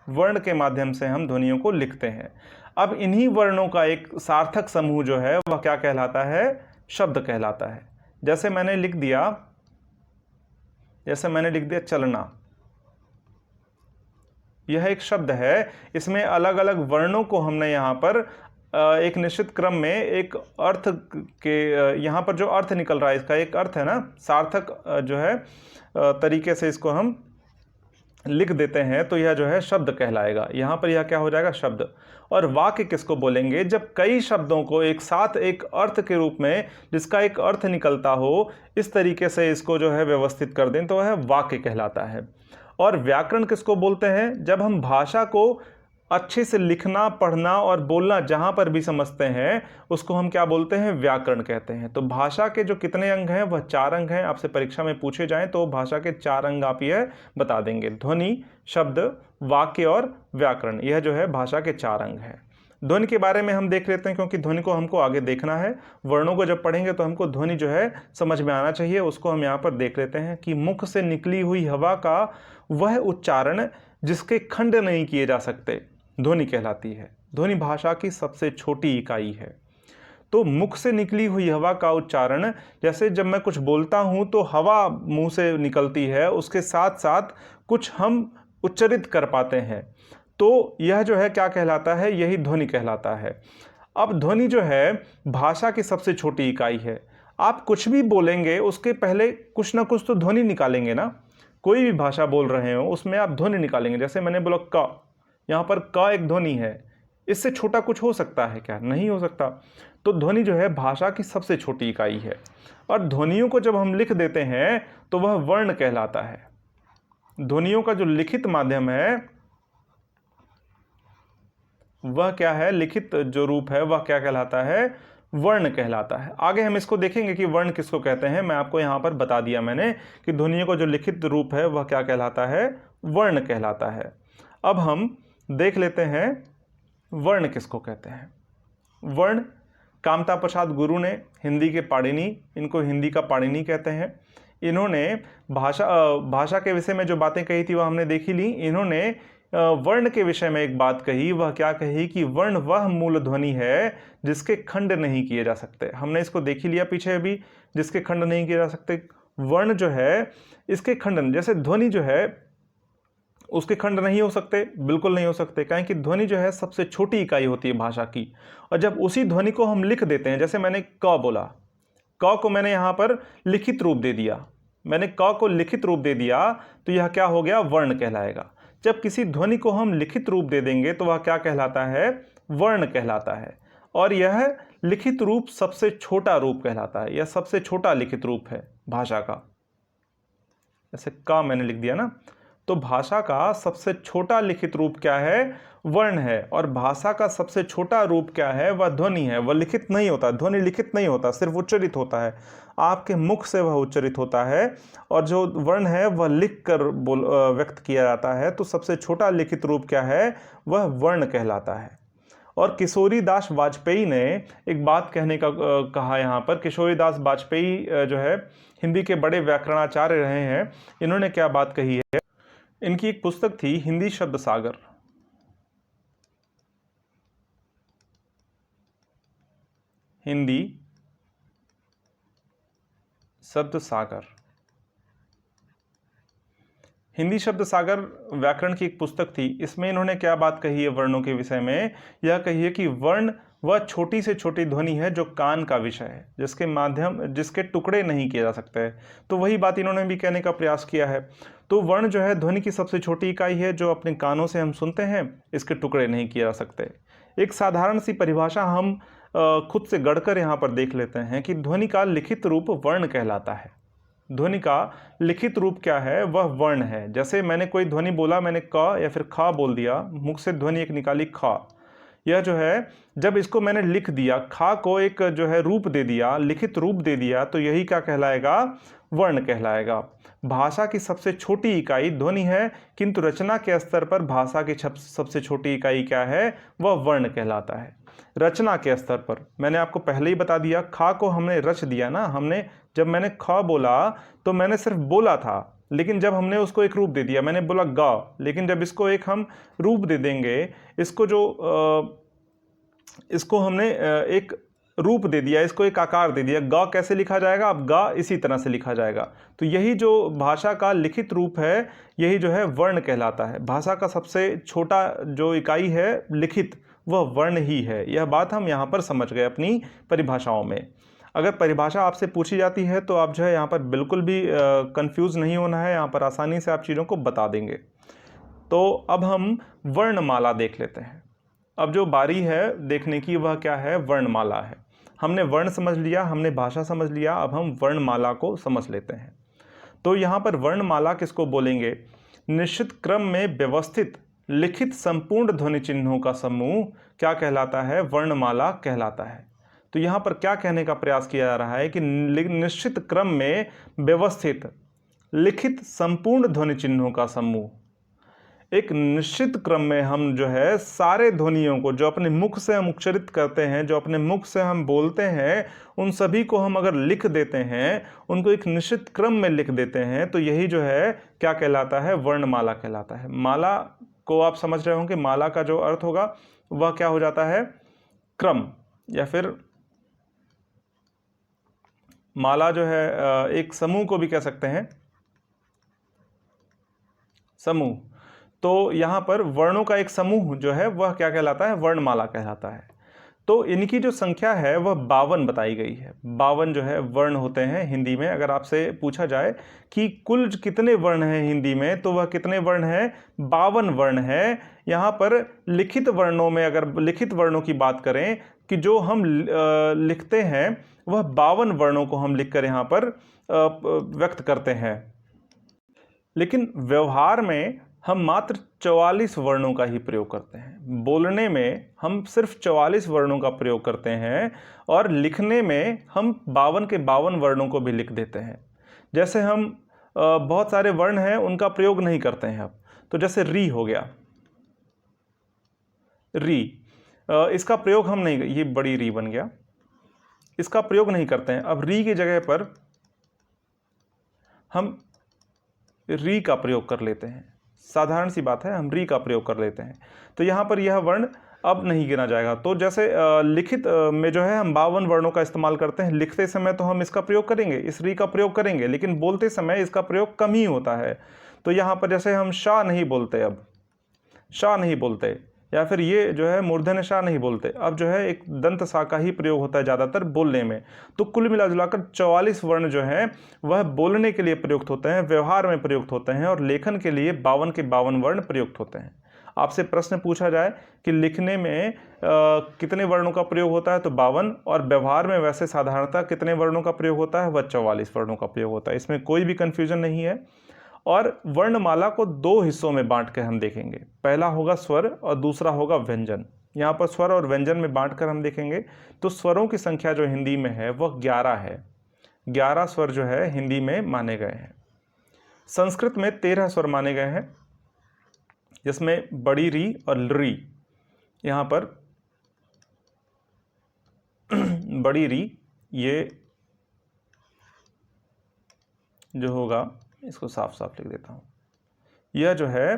Speaker 1: वर्ण के माध्यम से हम ध्वनियों को लिखते हैं। अब इन्हीं वर्णों का एक सार्थक समूह जो है वह क्या कहलाता है? शब्द कहलाता है। जैसे मैंने लिख दिया चलना, यह एक शब्द है। इसमें अलग अलग वर्णों को हमने यहाँ पर एक निश्चित क्रम में एक अर्थ के, यहाँ पर जो अर्थ निकल रहा है इसका एक अर्थ है ना, सार्थक जो है तरीके से इसको हम लिख देते हैं तो यह जो है शब्द कहलाएगा। यहाँ पर यह क्या हो जाएगा? शब्द। और वाक्य किसको बोलेंगे? जब कई शब्दों को एक साथ एक अर्थ के रूप में, जिसका एक अर्थ निकलता हो, इस तरीके से इसको जो है व्यवस्थित कर दें तो वह वाक्य कहलाता है। और व्याकरण किसको बोलते हैं? जब हम भाषा को अच्छे से लिखना, पढ़ना और बोलना जहाँ पर भी समझते हैं उसको हम क्या बोलते हैं? व्याकरण कहते हैं। तो भाषा के जो कितने अंग हैं? वह 4 अंग हैं। आपसे परीक्षा में पूछे जाएं तो भाषा के 4 अंग आप यह बता देंगे, ध्वनि, शब्द, वाक्य और व्याकरण। यह जो है भाषा के 4 अंग हैं। ध्वनि के बारे में हम देख लेते हैं, क्योंकि ध्वनि को हमको आगे देखना है। वर्णों को जब पढ़ेंगे तो हमको ध्वनि जो है समझ में आना चाहिए, उसको हम यहाँ पर देख लेते हैं कि मुख से निकली हुई हवा का वह उच्चारण जिसके खंड नहीं किए जा सकते ध्वनि कहलाती है। ध्वनि भाषा की सबसे छोटी इकाई है। तो मुख से निकली हुई हवा का उच्चारण, जैसे जब मैं कुछ बोलता हूँ तो हवा मुंह से निकलती है, उसके साथ साथ कुछ हम उच्चरित कर पाते हैं, तो यह जो है क्या कहलाता है? यही ध्वनि कहलाता है। अब ध्वनि जो है भाषा की सबसे छोटी इकाई है। आप कुछ भी बोलेंगे उसके पहले कुछ ना कुछ तो ध्वनि निकालेंगे ना। कोई भी भाषा बोल रहे हो उसमें आप ध्वनि निकालेंगे। जैसे मैंने बोला क, यहाँ पर क एक ध्वनि है, इससे छोटा कुछ हो सकता है क्या? नहीं हो सकता। तो ध्वनि जो है भाषा की सबसे छोटी इकाई है। और ध्वनियों को जब हम लिख देते हैं तो वह वर्ण कहलाता है। ध्वनियों का जो लिखित माध्यम है वह क्या है? लिखित जो रूप है वह क्या कहलाता है? वर्ण कहलाता है। आगे हम इसको देखेंगे कि वर्ण किसको कहते हैं। मैं आपको यहाँ पर बता दिया मैंने कि ध्वनियों का जो लिखित रूप है वह क्या कहलाता है? वर्ण कहलाता है। अब हम देख लेते हैं वर्ण किसको कहते हैं। वर्ण कामता प्रसाद गुरु ने, हिंदी के पाणिनि, इनको हिंदी का पाणिनि कहते हैं। इन्होंने भाषा के विषय में जो बातें कही थी वह हमने देखी ली। इन्होंने वर्ण के विषय में एक बात कही। वह क्या कही कि वर्ण वह मूल ध्वनि है जिसके खंड नहीं किए जा सकते। हमने इसको देख ही लिया पीछे अभी, जिसके खंड नहीं किए जा सकते। वर्ण जो है इसके खंडन, जैसे ध्वनि जो है उसके खंड नहीं हो सकते, बिल्कुल नहीं हो सकते, काहे कि ध्वनि जो है सबसे छोटी इकाई होती है भाषा की। और जब उसी ध्वनि को हम लिख देते हैं, जैसे मैंने क बोला, क को मैंने यहाँ पर लिखित रूप दे दिया, मैंने क को लिखित रूप दे दिया, तो यह क्या हो गया? वर्ण कहलाएगा। जब किसी ध्वनि को हम लिखित रूप दे देंगे तो वह क्या कहलाता है? वर्ण कहलाता है। और यह लिखित रूप सबसे छोटा रूप कहलाता है, यह सबसे छोटा लिखित रूप है भाषा का। जैसे क मैंने लिख दिया ना, तो भाषा का सबसे छोटा लिखित रूप क्या है? वर्ण है। और भाषा का सबसे छोटा रूप क्या है? वह ध्वनि है। वह लिखित नहीं होता, ध्वनि लिखित नहीं होता, सिर्फ उच्चरित होता है, आपके मुख से वह उच्चरित होता है। और जो वर्ण है वह लिख कर व्यक्त किया जाता है। तो सबसे छोटा लिखित रूप क्या है? वह वर्ण कहलाता है। और किशोरीदास वाजपेयी ने एक बात कहने का कहा यहाँ पर। किशोरीदास वाजपेयी जो है हिंदी के बड़े व्याकरणाचार्य रहे हैं। इन्होंने क्या बात कही है? इनकी एक पुस्तक थी हिंदी शब्द सागर। हिंदी शब्द सागर, हिंदी शब्द सागर व्याकरण की एक पुस्तक थी। इसमें इन्होंने क्या बात कही है वर्णों के विषय में? यह कही है कि वर्ण वह छोटी से छोटी ध्वनि है जो कान का विषय है, जिसके माध्यम जिसके टुकड़े नहीं किए जा सकते। तो वही बात इन्होंने भी कहने का प्रयास किया है। तो वर्ण जो है ध्वनि की सबसे छोटी इकाई है जो अपने कानों से हम सुनते हैं, इसके टुकड़े नहीं किए जा सकते। एक साधारण सी परिभाषा हम खुद से गढ़कर यहाँ पर देख लेते हैं कि ध्वनि का लिखित रूप वर्ण कहलाता है। ध्वनि का लिखित रूप क्या है? वह वर्ण है। जैसे मैंने कोई ध्वनि बोला, मैंने क या फिर खा बोल दिया, मुख से ध्वनि एक निकाली खा, यह जो है जब इसको मैंने लिख दिया, खा को एक जो है रूप दे दिया, लिखित रूप दे दिया, तो यही क्या कहलाएगा? वर्ण कहलाएगा। भाषा की सबसे छोटी इकाई ध्वनि है, किंतु रचना के स्तर पर भाषा की सबसे छोटी इकाई क्या है? वह वर्ण कहलाता है। रचना के स्तर पर मैंने आपको पहले ही बता दिया, खा को हमने रच दिया ना। हमने जब मैंने ख बोला तो मैंने सिर्फ बोला था, लेकिन जब हमने उसको एक रूप दे दिया, मैंने बोला ग, लेकिन जब इसको एक हम रूप दे देंगे, इसको हमने एक रूप दे दिया, इसको एक आकार दे दिया, ग कैसे लिखा जाएगा? अब ग इसी तरह से लिखा जाएगा। तो यही जो भाषा का लिखित रूप है, यही जो है वर्ण कहलाता है। भाषा का सबसे छोटा जो इकाई है लिखित, वह वर्ण ही है। यह बात हम यहाँ पर समझ गए अपनी परिभाषाओं में। अगर परिभाषा आपसे पूछी जाती है तो आप जो है यहाँ पर बिल्कुल भी कंफ्यूज नहीं होना है, यहाँ पर आसानी से आप चीज़ों को बता देंगे। तो अब हम वर्णमाला देख लेते हैं। अब जो बारी है देखने की वह क्या है? वर्णमाला है। हमने वर्ण समझ लिया, हमने भाषा समझ लिया, अब हम वर्णमाला को समझ लेते हैं। तो यहाँ पर वर्णमाला किसको बोलेंगे? निश्चित क्रम में व्यवस्थित लिखित संपूर्ण ध्वनि चिन्हों का समूह क्या कहलाता है? वर्णमाला कहलाता है। तो यहाँ पर क्या कहने का प्रयास किया जा रहा है कि निश्चित क्रम में व्यवस्थित लिखित संपूर्ण ध्वनि चिन्हों का समूह। एक निश्चित क्रम में हम जो है सारे ध्वनियों को, जो अपने मुख से हम उच्चरित करते हैं, जो अपने मुख से हम बोलते हैं, उन सभी को हम अगर लिख देते हैं, उनको एक निश्चित क्रम में लिख देते हैं, तो यही जो है क्या कहलाता है? वर्णमाला कहलाता है। माला को आप समझ रहे होंगे, माला का जो अर्थ होगा वह क्या हो जाता है? क्रम, या फिर माला जो है एक समूह को भी कह सकते हैं, समूह। तो यहाँ पर वर्णों का एक समूह जो है वह क्या कहलाता है? वर्णमाला कहलाता है। तो इनकी जो संख्या है वह 52 बताई गई है। 52 जो है वर्ण होते हैं हिंदी में। अगर आपसे पूछा जाए कि कुल कितने वर्ण हैं हिंदी में, तो वह कितने वर्ण हैं? 52 वर्ण है। यहाँ पर लिखित वर्णों में, अगर लिखित वर्णों की बात करें कि जो हम लिखते हैं, वह 52 वर्णों को हम लिखकर यहाँ पर व्यक्त करते हैं। लेकिन व्यवहार में हम मात्र 44 वर्णों का ही प्रयोग करते हैं। बोलने में हम सिर्फ 44 वर्णों का प्रयोग करते हैं, और लिखने में हम 52 के 52 वर्णों को भी लिख देते हैं। जैसे हम बहुत सारे वर्ण हैं उनका प्रयोग नहीं करते हैं अब। तो जैसे री हो गया, री, इसका प्रयोग हम नहीं, ये बड़ी री बन गया, इसका प्रयोग नहीं करते हैं। अब री की जगह पर हम री का प्रयोग कर लेते हैं। साधारण सी बात है, हम री का प्रयोग कर लेते हैं। तो यहाँ पर यह वर्ण अब नहीं गिना जाएगा। तो जैसे लिखित में जो है हम 52 वर्णों का इस्तेमाल करते हैं, लिखते समय तो हम इसका प्रयोग करेंगे, इस री का प्रयोग करेंगे, लेकिन बोलते समय इसका प्रयोग कम ही होता है। तो यहाँ पर जैसे हम शाह नहीं बोलते, अब शाह नहीं बोलते, या फिर ये जो है मूर्धन्य शाह नहीं बोलते, अब जो है एक दंत सा का ही प्रयोग होता है ज़्यादातर बोलने में। तो कुल मिला जुलाकर 44 वर्ण जो हैं वह बोलने के लिए प्रयुक्त होते हैं, व्यवहार में प्रयुक्त होते हैं, और लेखन के लिए 52 के 52 वर्ण प्रयुक्त होते हैं। आपसे प्रश्न पूछा जाए कि लिखने में कितने वर्णों का प्रयोग होता है, तो 52, और व्यवहार में वैसे साधारणतः कितने वर्णों का प्रयोग होता है, वह 44 वर्णों का प्रयोग होता है। इसमें कोई भी कन्फ्यूजन नहीं है। और वर्णमाला को 2 हिस्सों में बांट कर हम देखेंगे, पहला होगा स्वर और दूसरा होगा व्यंजन। यहाँ पर स्वर और व्यंजन में बांट कर हम देखेंगे। तो स्वरों की संख्या जो हिंदी में है वह 11 है, 11 स्वर जो है हिंदी में माने गए हैं। संस्कृत में 13 स्वर माने गए हैं, जिसमें बड़ी री और री, यहाँ पर बड़ी री ये जो होगा, इसको साफ साफ लिख देता हूँ, यह जो है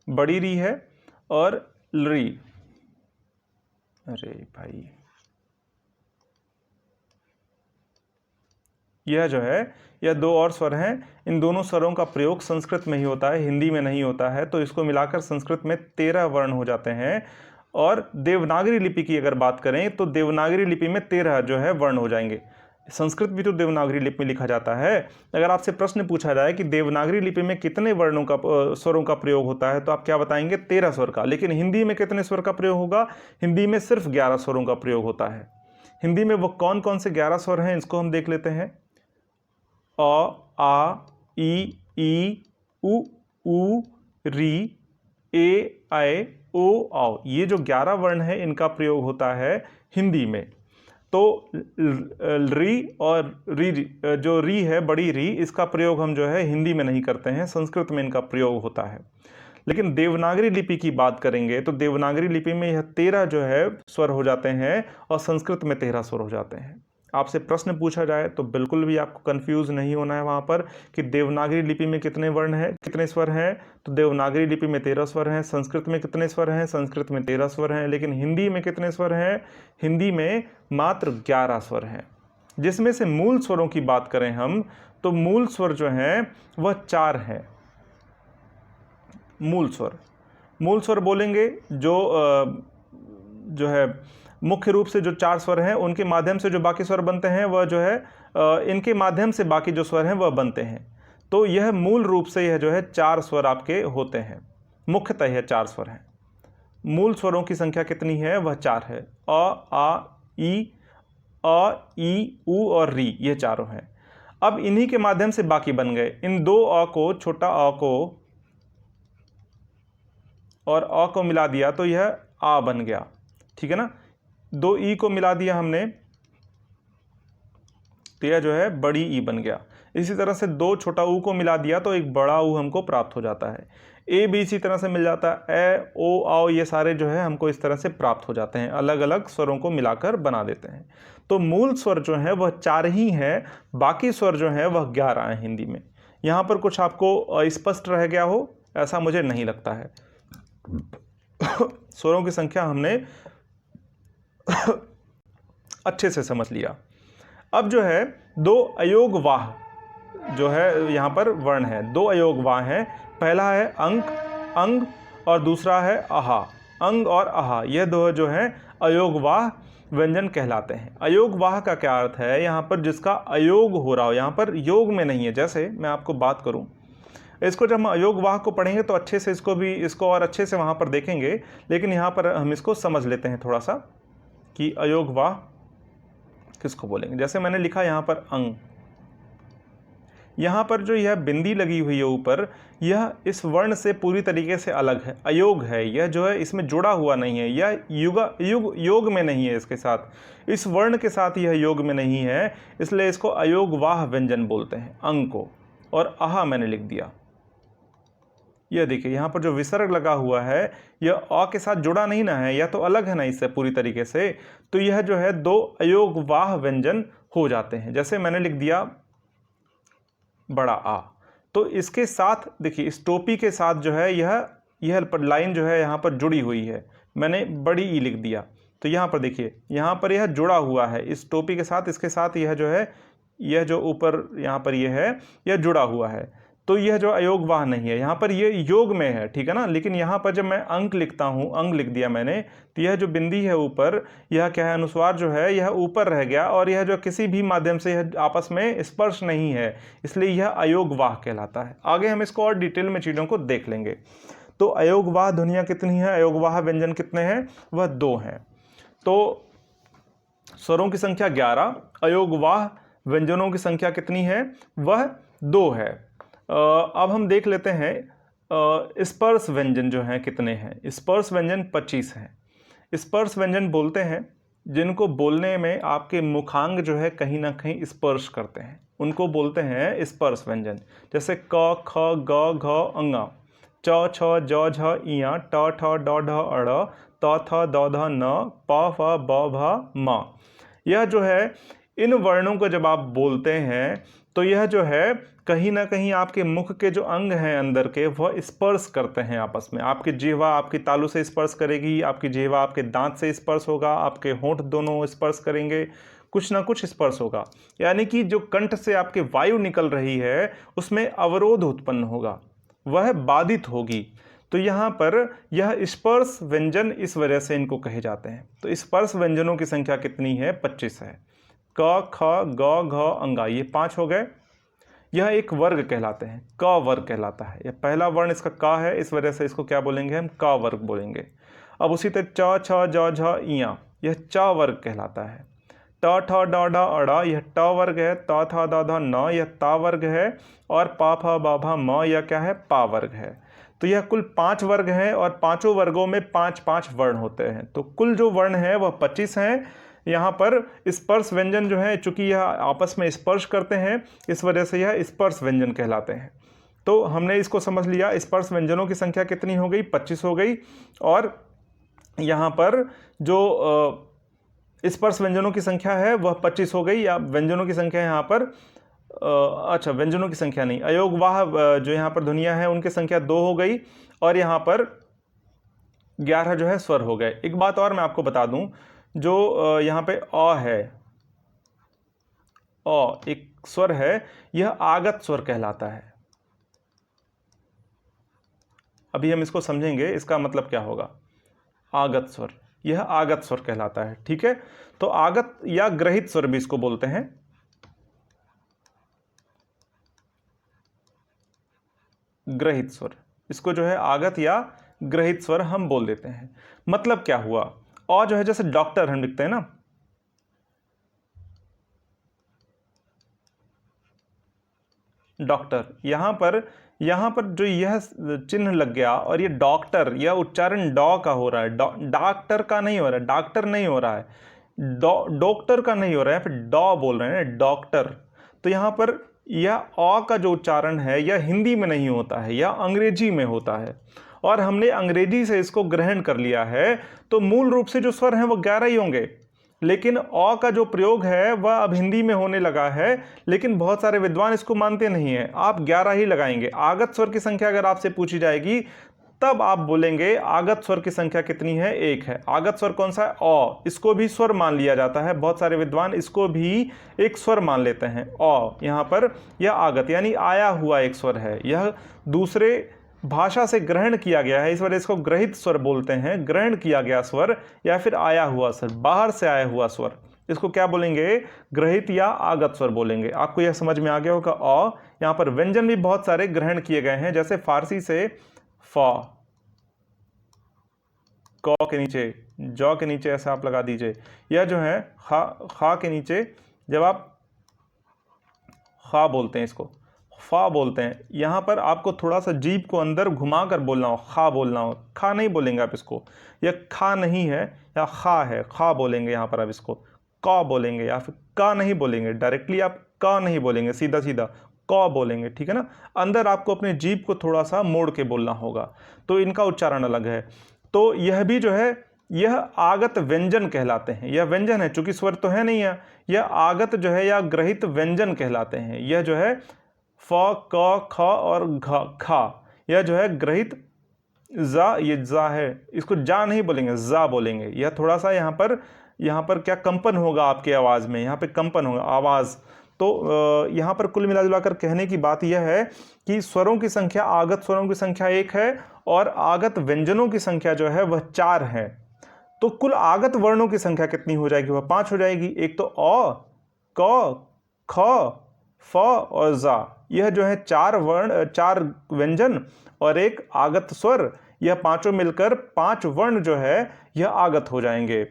Speaker 1: बड़ी री है, और री, अरे भाई यह जो है यह 2 और स्वर हैं। इन दोनों स्वरों का प्रयोग संस्कृत में ही होता है, हिंदी में नहीं होता है। तो इसको मिलाकर संस्कृत में 13 वर्ण हो जाते हैं। और देवनागरी लिपि की अगर बात करें तो देवनागरी लिपि में 13 जो है वर्ण हो जाएंगे। संस्कृत भी तो देवनागरी लिपि में लिखा जाता है। अगर आपसे प्रश्न पूछा जाए कि देवनागरी लिपि में कितने वर्णों का स्वरों का प्रयोग होता है, तो आप क्या बताएंगे, 13 स्वर का। लेकिन हिंदी में कितने स्वर का प्रयोग होगा, हिंदी में सिर्फ 11 स्वरों का प्रयोग होता है। हिंदी में वो कौन कौन से 11 स्वर हैं, इसको हम देख लेते हैं। अ, आ, ई, उ, री, ए, ऐ, ओ, औ, ये जो 11 वर्ण है इनका प्रयोग होता है हिंदी में। तो री और री, जो री है बड़ी री, इसका प्रयोग हम जो है हिंदी में नहीं करते हैं, संस्कृत में इनका प्रयोग होता है। लेकिन देवनागरी लिपि की बात करेंगे तो देवनागरी लिपि में यह 13 जो है स्वर हो जाते हैं, और संस्कृत में 13 स्वर हो जाते हैं। आपसे प्रश्न पूछा जाए तो बिल्कुल भी आपको कंफ्यूज नहीं होना है वहाँ पर कि देवनागरी लिपि में कितने वर्ण हैं, कितने स्वर हैं। तो देवनागरी लिपि में 13 स्वर हैं। संस्कृत में कितने स्वर हैं, संस्कृत में 13 स्वर हैं। लेकिन हिंदी में कितने स्वर हैं, हिंदी में मात्र 11 स्वर हैं। जिसमें से मूल स्वरों की बात करें हम, तो मूल स्वर जो हैं वह 4 हैं। मूल स्वर बोलेंगे जो है मुख्य रूप से जो 4 स्वर हैं, उनके माध्यम से जो बाकी स्वर बनते हैं वह जो है इनके माध्यम से बाकी जो स्वर हैं वह बनते हैं। तो यह मूल रूप से यह जो है 4 स्वर आपके होते हैं, मुख्यतः यह 4 स्वर हैं। मूल स्वरों की संख्या कितनी है, वह 4 है। अ, ई, उ और री, ये चारों हैं। अब इन्हीं के माध्यम से बाकी बन गए। इन 2 अ को, छोटा अ को और अ को मिला दिया तो यह आ बन गया, ठीक है ना। 2 ई को मिला दिया हमने तो यह जो है बड़ी ई बन गया। इसी तरह से 2 छोटा ऊ को मिला दिया तो एक बड़ा ऊ हमको प्राप्त हो जाता है। ए भी इसी तरह से मिल जाता है। ए, ओ, आओ, ये सारे जो है हमको इस तरह से प्राप्त हो जाते हैं, अलग अलग स्वरों को मिलाकर बना देते हैं। तो मूल स्वर जो है वह 4 ही हैं, बाकी स्वर जो है वह 11 हैं हिंदी में। यहाँ पर कुछ आपको स्पष्ट रह गया हो, ऐसा मुझे नहीं लगता है। स्वरों की संख्या हमने अच्छे से समझ लिया। अब जो है 2 अयोगवाह जो है यहाँ पर वर्ण है, 2 अयोगवाह हैं। पहला है अंग और दूसरा है आहा। अंग और आहा, यह 2 जो हैं अयोगवाह व्यंजन कहलाते हैं। अयोगवाह का क्या अर्थ है, यहाँ पर जिसका अयोग हो रहा हो, यहाँ पर योग में नहीं है। जैसे मैं आपको बात करूँ, इसको जब हम अयोगवाह को पढ़ेंगे तो अच्छे से इसको और अच्छे से वहाँ पर देखेंगे। लेकिन यहाँ पर हम इसको समझ लेते हैं थोड़ा सा कि अयोगवाह किसको बोलेंगे। जैसे मैंने लिखा यहाँ पर अंग, यहाँ पर जो यह बिंदी लगी हुई है ऊपर, यह इस वर्ण से पूरी तरीके से अलग है, अयोग है। यह जो है इसमें जुड़ा हुआ नहीं है, यह योग में नहीं है, इसके साथ, इस वर्ण के साथ यह योग में नहीं है, इसलिए इसको अयोगवाह व्यंजन बोलते हैं अंग को। और आहा मैंने लिख दिया। यह देखिए यहाँ पर जो विसर्ग लगा हुआ है यह अ के साथ जुड़ा नहीं ना है, यह तो अलग है ना इससे पूरी तरीके से। तो यह जो है 2 अयोगवाह व्यंजन हो जाते हैं। जैसे मैंने लिख दिया बड़ा आ, तो इसके साथ देखिए, इस टोपी के साथ जो है यह लाइन जो है यहाँ पर जुड़ी हुई है, मैंने बड़ी ई लिख दिया। तो यहाँ पर देखिए, यहाँ पर यह जुड़ा हुआ है इस टोपी के साथ, इसके साथ यह जो है, यह जो ऊपर यहाँ पर यह है, यह जुड़ा हुआ है। तो यह जो अयोगवाह नहीं है, यहाँ पर ये योग में है, ठीक है ना। लेकिन यहाँ पर जब मैं अंक लिखता हूँ, अंग लिख दिया मैंने, तो यह जो बिंदी है ऊपर, यह क्या है, अनुस्वार जो है यह ऊपर रह गया, और यह जो किसी भी माध्यम से यह आपस में स्पर्श नहीं है, इसलिए यह अयोगवाह कहलाता है। आगे हम इसको और डिटेल में चीज़ों को देख लेंगे। तो अयोगवाह ध्वनियाँ कितनी हैं, अयोगवाह व्यंजन कितने हैं, वह 2 हैं। तो स्वरों की संख्या 11, अयोगवाह व्यंजनों की संख्या कितनी है, वह 2 है। अब हम देख लेते हैं स्पर्श व्यंजन जो हैं कितने हैं। स्पर्श व्यंजन 25 हैं। स्पर्श व्यंजन बोलते हैं जिनको बोलने में आपके मुखांग जो है कहीं ना कहीं स्पर्श करते हैं, उनको बोलते हैं स्पर्श व्यंजन। जैसे क, ख, ग, घ, अंगा, च, छ, ज, झ, इया, ट, ठ, ड, ढ, अड़, त, थ, द, ध, न, प, फ, ब, भ, म। यह जो है, इन वर्णों को जब आप बोलते हैं तो यह जो है कहीं ना कहीं आपके मुख के जो अंग हैं अंदर के, वह स्पर्श करते हैं आपस में। आपकी जिह्वा आपकी तालू से स्पर्श करेगी, आपकी जिह्वा आपके दांत से स्पर्श होगा, आपके होंठ दोनों स्पर्श करेंगे, कुछ ना कुछ स्पर्श होगा। यानी कि जो कंठ से आपके वायु निकल रही है उसमें अवरोध उत्पन्न होगा, वह बाधित होगी। तो यहाँ पर यह स्पर्श व्यंजन इस वजह से इनको कहे जाते हैं। तो स्पर्श व्यंजनों की संख्या कितनी है, 25 है। क, ख, ग, घ, अंगा, ये 5 हो गए। यह एक वर्ग कहलाते हैं, क वर्ग कहलाता है। यह पहला वर्ण इसका क है, इस वजह से इसको क्या बोलेंगे हम, क वर्ग बोलेंगे। अब उसी तरह च, छ, ज, झ, इया, यह च वर्ग कहलाता है। ट, ठ, ड, ढ, अड़, यह ट वर्ग है। त, थ, द, ध, न, यह ता वर्ग है। और प, फ, ब, भ, म, यह क्या है, पा वर्ग है। तो यह कुल 5 वर्ग हैं, और पांचों वर्गों में 5-5 वर्ण होते हैं। तो कुल जो वर्ण है वह 25 हैं। यहाँ पर स्पर्श व्यंजन जो है, चूंकि यह आपस में स्पर्श करते हैं, इस वजह से यह स्पर्श व्यंजन कहलाते हैं। तो हमने इसको समझ लिया, स्पर्श व्यंजनों की संख्या कितनी हो गई, 25 हो गई। और यहाँ पर जो स्पर्श व्यंजनों की संख्या है वह 25 हो गई, या व्यंजनों की संख्या यहाँ पर अच्छा, व्यंजनों की संख्या नहीं, अयोगवाह जो यहाँ पर ध्वनियाँ हैं उनकी संख्या 2 हो गई, और यहाँ पर 11 जो है स्वर हो गए। एक बात और मैं आपको बता दूं, जो यहाँ पे अ है, अ एक स्वर है, यह आगत स्वर कहलाता है। अभी हम इसको समझेंगे, इसका मतलब क्या होगा। आगत स्वर, यह आगत स्वर कहलाता है, ठीक है। तो आगत या ग्रहित स्वर भी इसको बोलते हैं। ग्रहित स्वर, इसको जो है आगत या ग्रहित स्वर हम बोल देते हैं। मतलब क्या हुआ, और जो है जैसे डॉक्टर हम लिखते हैं ना, डॉक्टर, यहां पर जो यह चिन्ह लग गया, और ये डॉक्टर, यह उच्चारण डॉ का हो रहा है, डॉक्टर का नहीं हो रहा है, डॉक्टर नहीं हो रहा है, डॉक्टर का नहीं हो रहा है, फिर डॉ बोल रहे हैं, डॉक्टर। तो यहां पर यह अ का जो उच्चारण है यह हिंदी में नहीं होता है, यह अंग्रेजी में होता है, और हमने अंग्रेजी से इसको ग्रहण कर लिया है। तो मूल रूप से जो स्वर हैं वो 11 ही होंगे, लेकिन अ का जो प्रयोग है वह अब हिंदी में होने लगा है, लेकिन बहुत सारे विद्वान इसको मानते नहीं हैं। आप 11 ही लगाएंगे। आगत स्वर की संख्या अगर आपसे पूछी जाएगी तब आप बोलेंगे आगत स्वर की संख्या कितनी है, 1 है। आगत स्वर कौन सा है, अ, इसको भी स्वर मान लिया जाता है, बहुत सारे विद्वान इसको भी एक स्वर मान लेते हैं। अ, यहाँ पर यह आगत यानी आया हुआ एक स्वर है, यह दूसरे भाषा से ग्रहण किया गया है, इस वजह इसको ग्रहित स्वर बोलते हैं। ग्रहण किया गया स्वर या फिर आया हुआ स्वर, बाहर से आया हुआ स्वर, इसको क्या बोलेंगे, ग्रहित या आगत स्वर बोलेंगे। आपको यह समझ में आ गया होगा। अ, यहाँ पर व्यंजन भी बहुत सारे ग्रहण किए गए हैं, जैसे फारसी से फ, क के नीचे, ज के नीचे ऐसे आप लगा दीजिए। यह जो है खा के नीचे जब आप खा बोलते हैं, इसको फा बोलते हैं। यहाँ पर आपको थोड़ा सा जीभ को अंदर घुमा कर बोलना हो, खा बोलना हो, खा नहीं बोलेंगे आप इसको, यह खा नहीं है या खा है, खा बोलेंगे। यहाँ पर आप इसको क बोलेंगे, या फिर का नहीं बोलेंगे, डायरेक्टली आप का नहीं बोलेंगे, सीधा सीधा क बोलेंगे, ठीक है ना। अंदर आपको अपने जीभ को थोड़ा सा मोड़ के बोलना होगा, तो इनका उच्चारण अलग है। तो यह भी जो है यह आगत व्यंजन कहलाते हैं। यह व्यंजन है, चूंकि स्वर तो है नहीं है, यह आगत जो है या ग्रहित व्यंजन कहलाते हैं। यह जो है फ, क, ख और घ, खा, यह जो है ग्रहित जा, ये जा है, इसको जा नहीं बोलेंगे, जा बोलेंगे। यह थोड़ा सा यहाँ पर क्या कंपन होगा आपकी आवाज़ में, यहाँ पे कंपन होगा आवाज़। तो यहाँ पर कुल मिला जुलाकर कहने की बात यह है कि स्वरों की संख्या, आगत स्वरों की संख्या 1 है और आगत व्यंजनों की संख्या जो है वह 4 है। तो कुल आगत वर्णों की संख्या कितनी हो जाएगी? वह 5 हो जाएगी। एक तो अ, क, ख, फ और जा, यह जो है 4 वर्ण, 4 व्यंजन और एक आगत स्वर, यह पांचों मिलकर 5 वर्ण जो है यह आगत हो जाएंगे।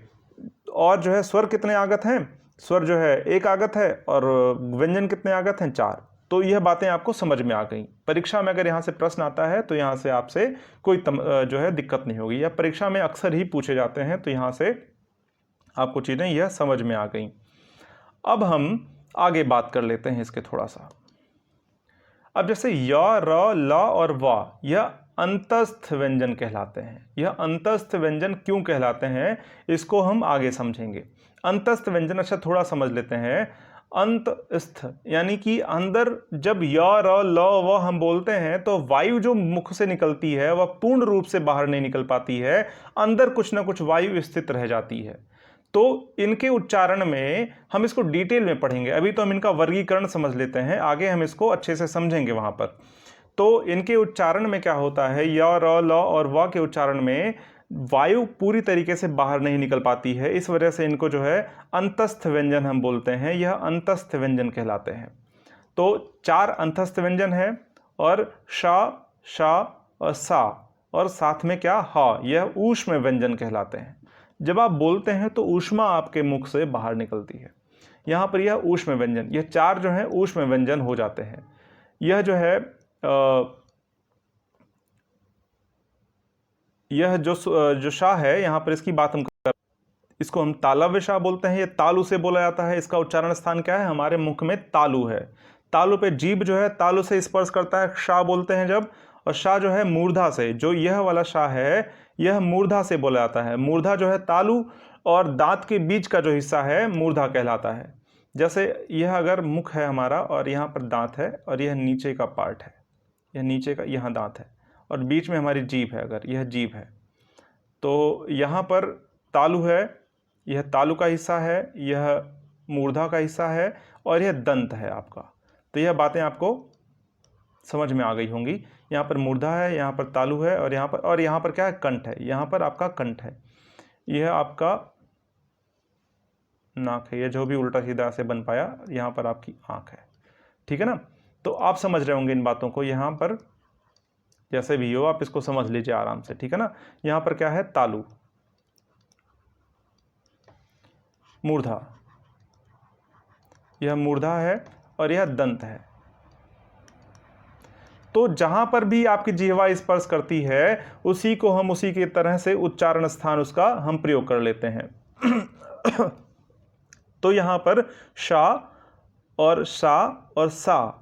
Speaker 1: और जो है स्वर कितने आगत हैं? स्वर जो है 1 आगत है और व्यंजन कितने आगत हैं? 4। तो यह बातें आपको समझ में आ गई। परीक्षा में अगर यहाँ से प्रश्न आता है तो यहाँ से आपसे कोई जो है दिक्कत नहीं होगी, या परीक्षा में अक्सर ही पूछे जाते हैं, तो यहाँ से आपको चीज़ें यह समझ में आ गई। अब हम आगे बात कर लेते हैं इसके थोड़ा सा। अब जैसे य, र, ल और व, यह अंतस्थ व्यंजन कहलाते हैं। यह अंतस्थ व्यंजन क्यों कहलाते हैं इसको हम आगे समझेंगे। अंतस्थ व्यंजन, अच्छा थोड़ा समझ लेते हैं। अंतस्थ यानी कि अंदर जब य, र, ल, व हम बोलते हैं तो वायु जो मुख से निकलती है वह पूर्ण रूप से बाहर नहीं निकल पाती है, अंदर कुछ ना कुछ वायु स्थित रह जाती है। तो इनके उच्चारण में हम इसको डिटेल में पढ़ेंगे, अभी तो हम इनका वर्गीकरण समझ लेते हैं, आगे हम इसको अच्छे से समझेंगे वहां पर। तो इनके उच्चारण में क्या होता है, य, र, ल और व के उच्चारण में वायु पूरी तरीके से बाहर नहीं निकल पाती है, इस वजह से इनको जो है अंतस्थ व्यंजन हम बोलते हैं, यह अंतस्थ व्यंजन कहलाते हैं। तो 4 अंतस्थ व्यंजन है और शा, शा और सा, और साथ में क्या, हा, यह ऊष्म व्यंजन कहलाते हैं। जब आप बोलते हैं तो ऊष्मा आपके मुख से बाहर निकलती है, यहाँ पर यह ऊष्म व्यंजन, यह 4 जो है ऊष्म व्यंजन हो जाते हैं। यह जो है यह जो शाह है, यहाँ पर इसकी बात हम कर, इसको हम तालव्य शाह बोलते हैं, ये तालु से बोला जाता है। इसका उच्चारण स्थान क्या है? हमारे मुख में तालु है। तालु पे जीभ जो है तालु से स्पर्श करता है, शाह बोलते हैं जब। और शाह जो है मूर्धा से, जो यह वाला शाह है यह मूर्धा से बोला जाता है। मूर्धा जो है तालु और दांत के बीच का जो हिस्सा है मूर्धा कहलाता है। जैसे यह अगर मुख है हमारा और यहाँ पर दांत है और यह नीचे का पार्ट है, यह नीचे का, यहाँ दांत है और बीच में हमारी जीभ है, अगर यह जीभ है तो यहाँ पर तालु है, यह तालु का हिस्सा है, यह मूर्धा का हिस्सा है और यह दंत है आपका। तो यह बातें आपको समझ में आ गई होंगी। यहाँ पर मूर्धा है, यहाँ पर तालु है और यहाँ पर क्या है? कंठ है। यहाँ पर आपका कंठ है, यह आपका नाक है, यह जो भी उल्टा सीधा से बन पाया, यहाँ पर आपकी आँख है। ठीक है ना? तो आप समझ रहे होंगे इन बातों को, यहाँ पर जैसे भी हो आप इसको समझ लीजिए आराम से। ठीक है ना? यहाँ पर क्या है? तालु, मूर्धा, यह मूर्धा है और यह दंत है। तो जहां पर भी आपकी जिह्वा स्पर्श करती है उसी को हम उसी के तरह से उच्चारण स्थान उसका हम प्रयोग कर लेते हैं। तो यहां पर शा और सा और सा,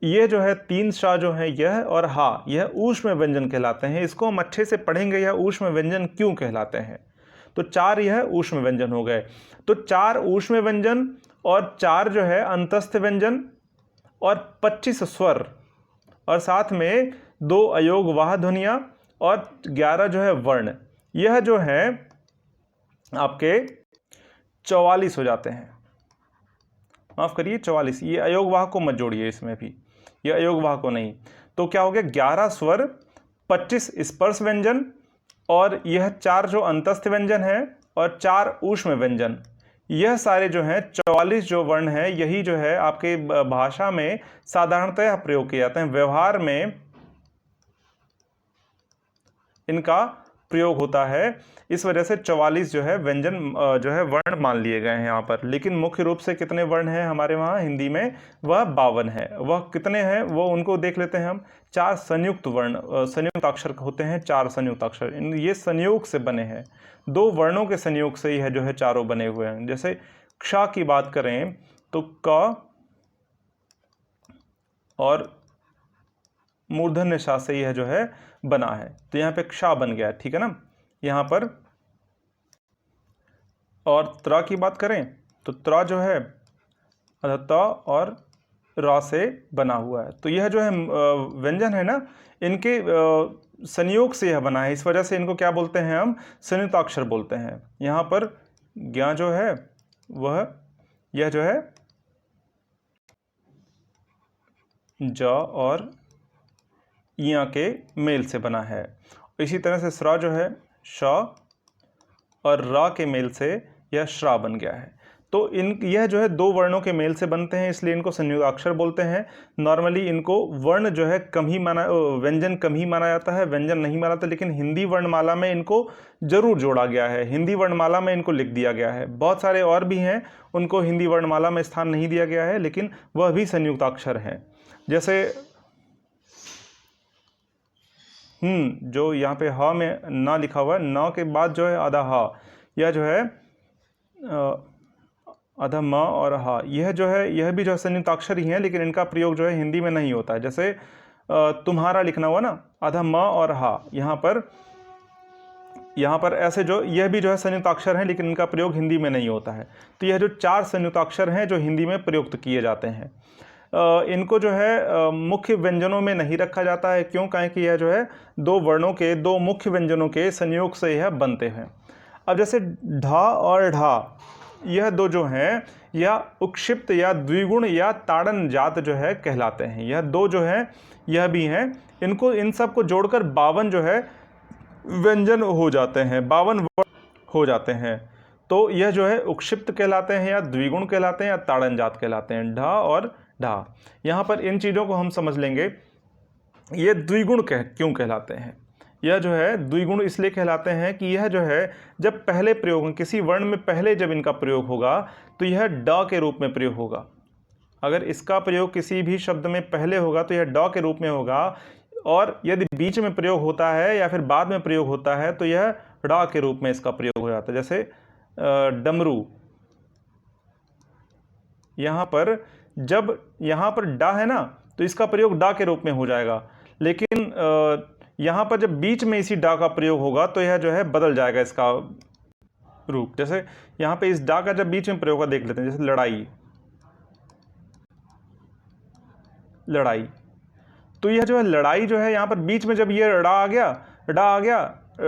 Speaker 1: ये जो है 3 शा जो है यह और हा, यह ऊष्म व्यंजन कहलाते हैं। इसको हम अच्छे से पढ़ेंगे, यह ऊष्म व्यंजन क्यों कहलाते हैं। तो 4 यह ऊष्म व्यंजन हो गए। तो 4 ऊष्म व्यंजन और 4 जो है अंतस्थ व्यंजन और 25 स्वर और साथ में 2 अयोग वाह ध्वनियां और 11 जो है वर्ण, यह जो है आपके 44 हो जाते हैं। माफ करिए 44, ये अयोग वाह को मत जोड़िए इसमें भी, ये अयोग वाह को नहीं। तो क्या हो गया? 11 स्वर, 25 स्पर्श व्यंजन और यह 4 जो अंतस्थ व्यंजन है और 4 ऊष्म व्यंजन, यह सारे जो हैं 44 जो वर्ण है, यही जो है आपके भाषा में साधारणतः प्रयोग किए जाते हैं, व्यवहार में इनका प्रयोग होता है। इस वजह से 44 जो है व्यंजन जो है वर्ण मान लिए गए हैं यहाँ पर। लेकिन मुख्य रूप से कितने वर्ण हैं हमारे वहाँ हिंदी में? वह 52 है। वह कितने हैं वो उनको देख लेते हैं हम। 4 संयुक्त वर्ण, संयुक्त अक्षर होते हैं, 4 संयुक्त अक्षर, ये संयोग से बने हैं, 2 वर्णों के संयोग से यह जो है चारों बने हुए हैं। जैसे क्ष की बात करें तो क और मूर्धन्य श से यह जो है बना है, तो यहाँ पे क्ष बन गया, ठीक है ना यहाँ पर। और त्र की बात करें तो त्र जो है त और र से बना हुआ है। तो यह जो है व्यंजन है ना, इनके संयोग से यह बना है, इस वजह से इनको क्या बोलते हैं हम, संयुक्ताक्षर बोलते हैं। यहाँ पर ज्ञ जो है वह यह जो है ज और य के मेल से बना है। इसी तरह से स्र जो है श और र के मेल से यह श्रा बन गया है। तो यह जो है दो वर्णों के मेल से बनते हैं, इसलिए इनको संयुगाक्षर बोलते हैं। नॉर्मली इनको वर्ण जो है कम ही माना, व्यंजन कम ही माना जाता है, व्यंजन नहीं माना जाता, लेकिन हिंदी वर्णमाला में इनको जरूर जोड़ा गया है, हिंदी वर्णमाला में इनको लिख दिया गया है। बहुत सारे और भी हैं, उनको हिंदी वर्णमाला में स्थान नहीं दिया गया है, लेकिन वह भी संयुक्ताक्षर हैं। जैसे जो यहाँ पे ह में न लिखा हुआ है, न के बाद जो है आधा ह, यह जो है आधा म और ह, यह जो है यह भी जो है संयुक्ताक्षर ही है, लेकिन इनका प्रयोग जो है हिंदी में नहीं होता है। जैसे तुम्हारा लिखना हुआ ना, आधा म और ह, यहाँ पर ऐसे जो यह भी जो है संयुक्ताक्षर हैं, लेकिन इनका प्रयोग हिंदी में नहीं होता है। तो यह जो 4 संयुक्ताक्षर हैं जो हिंदी में प्रयुक्त किए जाते हैं, इनको जो है मुख्य व्यंजनों में नहीं रखा जाता है। क्यों? कहें कि यह जो है दो वर्णों के, दो मुख्य व्यंजनों के संयोग से यह बनते हैं। अब जैसे ढा और ढा, यह दो जो हैं या उक्षिप्त या द्विगुण या ताड़न जात जो है कहलाते हैं। यह दो जो हैं यह भी हैं, इनको इन सब को जोड़कर 52 जो है व्यंजन हो जाते हैं, 52 वर्ण हो जाते हैं। तो यह जो है उक्षिप्त कहलाते हैं या द्विगुण कहलाते हैं या ताड़न जात कहलाते हैं, ढा और ढा। यहाँ पर इन चीज़ों को हम समझ लेंगे। ये द्विगुण क्यों कहलाते हैं? यह जो है द्विगुण इसलिए कहलाते हैं कि यह जो है जब पहले प्रयोग, किसी वर्ण में पहले जब इनका प्रयोग होगा तो यह ड के रूप में प्रयोग होगा। अगर इसका प्रयोग किसी भी शब्द में पहले होगा तो यह ड के रूप में होगा, और यदि बीच में प्रयोग होता है या फिर बाद में प्रयोग होता है तो यह ड़ के रूप में इसका प्रयोग हो जाता है। जैसे डमरू, यहाँ पर जब यहाँ पर डा है ना तो इसका प्रयोग डा के रूप में हो जाएगा, लेकिन यहाँ पर जब बीच में इसी डा का प्रयोग होगा तो यह जो है बदल जाएगा इसका रूप। जैसे यहाँ पे इस डा का जब बीच में प्रयोग होगा, देख लेते हैं। जैसे लड़ाई, लड़ाई, तो यह जो है लड़ाई जो है यहाँ पर बीच में जब ये डा आ गया,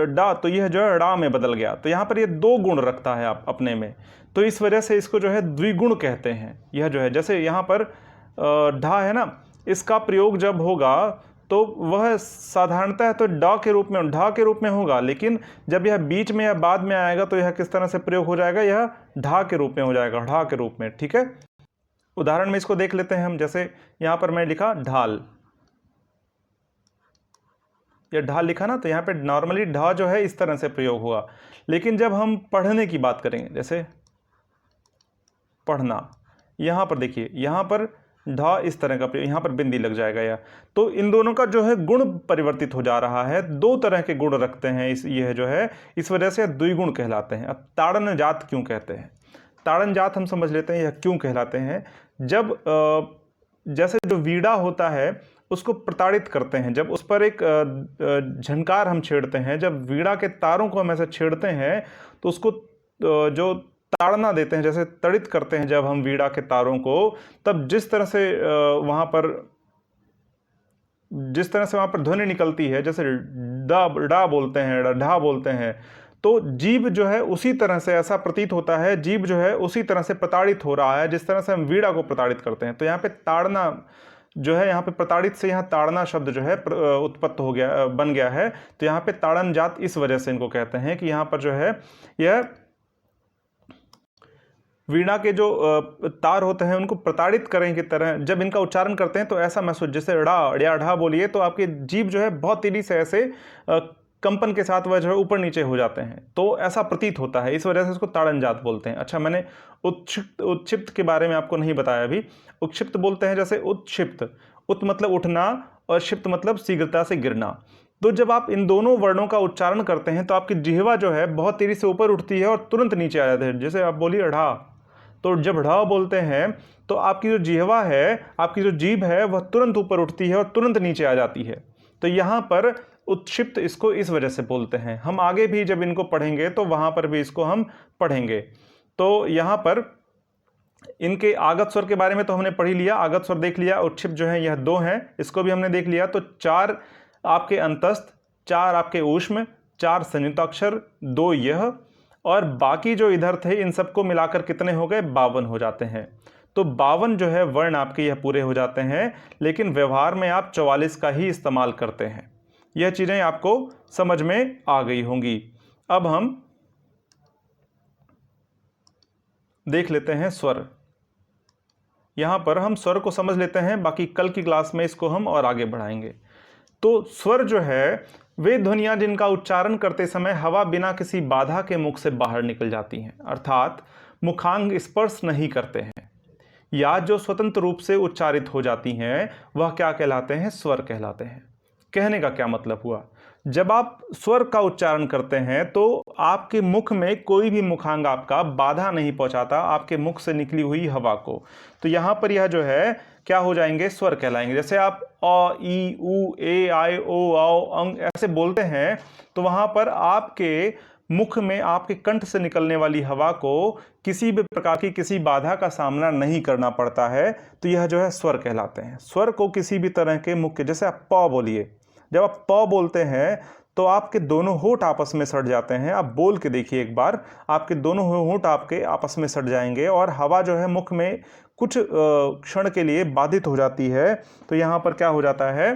Speaker 1: डा, तो यह जो है डा में बदल गया। तो यहाँ पर ये 2 गुण रखता है आप अपने में, तो इस वजह से इसको जो है द्विगुण कहते हैं। यह जो है जैसे यहाँ पर ढा है ना, इसका प्रयोग जब होगा तो वह साधारणतः तो ढा के रूप में होगा, लेकिन जब यह बीच में या बाद में आएगा तो यह किस तरह से प्रयोग हो जाएगा, यह ढा के रूप में हो जाएगा, ढा के रूप में। ठीक है, उदाहरण में इसको देख लेते हैं हम। जैसे यहाँ पर मैं लिखा ढाल, यह ढाल लिखा ना, तो यहाँ पे नॉर्मली ढा जो है इस तरह से प्रयोग हुआ, लेकिन जब हम पढ़ने की बात करेंगे, जैसे पढ़ना, यहाँ पर देखिए, यहाँ पर ढा इस तरह का प्रयोग, यहाँ पर बिंदी लग जाएगा या, तो इन दोनों का जो है गुण परिवर्तित हो जा रहा है, 2 तरह के गुण रखते हैं यह जो है, इस वजह से द्विगुण कहलाते हैं। अब ताड़न जात क्यों कहते हैं? ताड़न जात हम समझ लेते हैं यह क्यों कहलाते हैं। जब जैसे जो वीड़ा होता है उसको प्रताड़ित करते हैं, जब उस पर एक झनकार हम छेड़ते हैं, जब वीड़ा के तारों को हम ऐसे छेड़ते हैं तो उसको जो ताड़ना देते हैं, जैसे तड़ित करते हैं जब हम वीड़ा के तारों को, तब जिस तरह से वहाँ पर ध्वनि निकलती है, जैसे डा बोलते हैं, ढा बोलते हैं, तो जीव जो है उसी तरह से ऐसा प्रतीत होता है, जीव जो है उसी तरह से प्रताड़ित हो रहा है जिस तरह से हम वीड़ा को प्रताड़ित करते हैं। तो यहाँ पे ताड़ना जो है, यहाँ पे प्रताड़ित से यहाँ ताड़ना शब्द जो है उत्पत्त हो गया, बन गया है। तो यहाँ पे ताड़न जात इस वजह से इनको कहते हैं कि यहाँ पर जो है यह वीणा के जो तार होते हैं उनको प्रताड़ित करें की तरह जब इनका उच्चारण करते हैं तो ऐसा महसूस, जैसे ड़ा ढा बोलिए तो आपके जीभ जो है बहुत तेजी से ऐसे कंपन के साथ वह जो है ऊपर नीचे हो जाते हैं, तो ऐसा प्रतीत होता है, इस वजह से इसको ताड़न जात बोलते हैं। अच्छा, मैंने उत्क्षिप्त के बारे में आपको नहीं बताया अभी। उत्क्षिप्त बोलते हैं, जैसे उत्क्षिप्त, उत मतलब उठना और क्षिप्त मतलब शीघ्रता से गिरना। तो जब आप इन दोनों वर्णों का उच्चारण करते हैं तो आपकी जिह्वा जो है बहुत तेजी से ऊपर उठती है और तुरंत नीचे आ जाती है। जैसे आप बोलिए ढ़ा, तो जब ढ़ बोलते हैं तो आपकी जो जिह्वा है, आपकी जो जीभ है, वह तुरंत ऊपर उठती है और तुरंत नीचे आ जाती है। तो यहाँ पर उत्क्षिप्त इसको इस वजह से बोलते हैं। हम आगे भी जब इनको पढ़ेंगे तो वहाँ पर भी इसको हम पढ़ेंगे। तो यहाँ पर इनके आगत स्वर के बारे में तो हमने पढ़ ही लिया, आगत स्वर देख लिया। उत्क्षिप्त जो है यह 2 हैं, इसको भी हमने देख लिया। तो 4 आपके अंतस्थ, 4 आपके ऊष्म, 4 संयुक्ताक्षर, 2 यह, और बाकी जो इधर थे इन सबको मिलाकर कितने हो गए, 52 हो जाते हैं। तो 52 जो है वर्ण आपके यह पूरे हो जाते हैं, लेकिन व्यवहार में आप 44 का ही इस्तेमाल करते हैं। यह चीज़ें आपको समझ में आ गई होंगी। अब हम देख लेते हैं स्वर। यहाँ पर हम स्वर को समझ लेते हैं, बाकी कल की क्लास में इसको हम और आगे बढ़ाएंगे। तो स्वर जो है वे ध्वनियाँ जिनका उच्चारण करते समय हवा बिना किसी बाधा के मुख से बाहर निकल जाती हैं, अर्थात मुखांग स्पर्श नहीं करते हैं, या जो स्वतंत्र रूप से उच्चारित हो जाती हैं, वह क्या कहलाते हैं, स्वर कहलाते हैं। कहने का क्या मतलब हुआ, जब आप स्वर का उच्चारण करते हैं तो आपके मुख में कोई भी मुखांग आपका बाधा नहीं पहुंचाता आपके मुख से निकली हुई हवा को। तो यहाँ पर यह जो है क्या हो जाएंगे, स्वर कहलाएंगे। जैसे आप अ, ई, उ, ए, आई, ओ, आओ, अंग ऐसे बोलते हैं, तो वहाँ पर आपके मुख में आपके कंठ से निकलने वाली हवा को किसी भी प्रकार की किसी बाधा का सामना नहीं करना पड़ता है, तो यह जो है स्वर कहलाते हैं। स्वर को किसी भी तरह के मुख के, जैसे आप प बोलिए, जब आप प बोलते हैं तो आपके दोनों होंठ आपस में सट जाते हैं। आप बोल के देखिए एक बार, आपके दोनों होंठ आपके आपस में सट जाएंगे और हवा जो है मुख में कुछ क्षण के लिए बाधित हो जाती है, तो यहाँ पर क्या हो जाता है,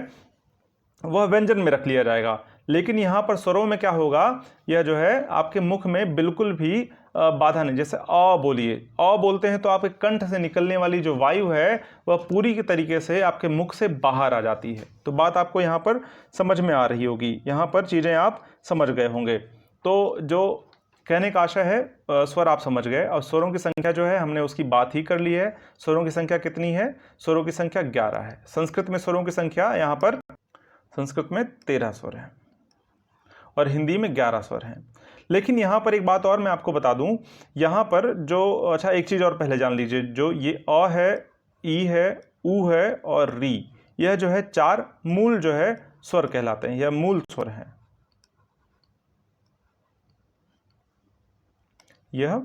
Speaker 1: वह व्यंजन में रख लिया जाएगा। लेकिन यहाँ पर स्वरों में क्या होगा, यह जो है आपके मुख में बिल्कुल भी बाधा नहीं। जैसे अ बोलिए, अ बोलते हैं तो आपके कंठ से निकलने वाली जो वायु है वह पूरी के तरीके से आपके मुख से बाहर आ जाती है। तो बात आपको यहाँ पर समझ में आ रही होगी, यहाँ पर चीज़ें आप समझ गए होंगे। तो जो कहने का आशा है, स्वर आप समझ गए। और स्वरों की संख्या जो है हमने उसकी बात ही कर ली है। स्वरों की संख्या कितनी है, स्वरों की संख्या 11 है। संस्कृत में स्वरों की संख्या यहाँ पर, संस्कृत में 13 स्वर हैं और हिंदी में 11 स्वर हैं। लेकिन यहाँ पर एक बात और मैं आपको बता दूं, यहाँ पर जो, अच्छा एक चीज़ और पहले जान लीजिए, जो ये अ है, ई है, उ है और री, यह जो है 4 मूल जो है स्वर कहलाते हैं, यह मूल स्वर हैं। यह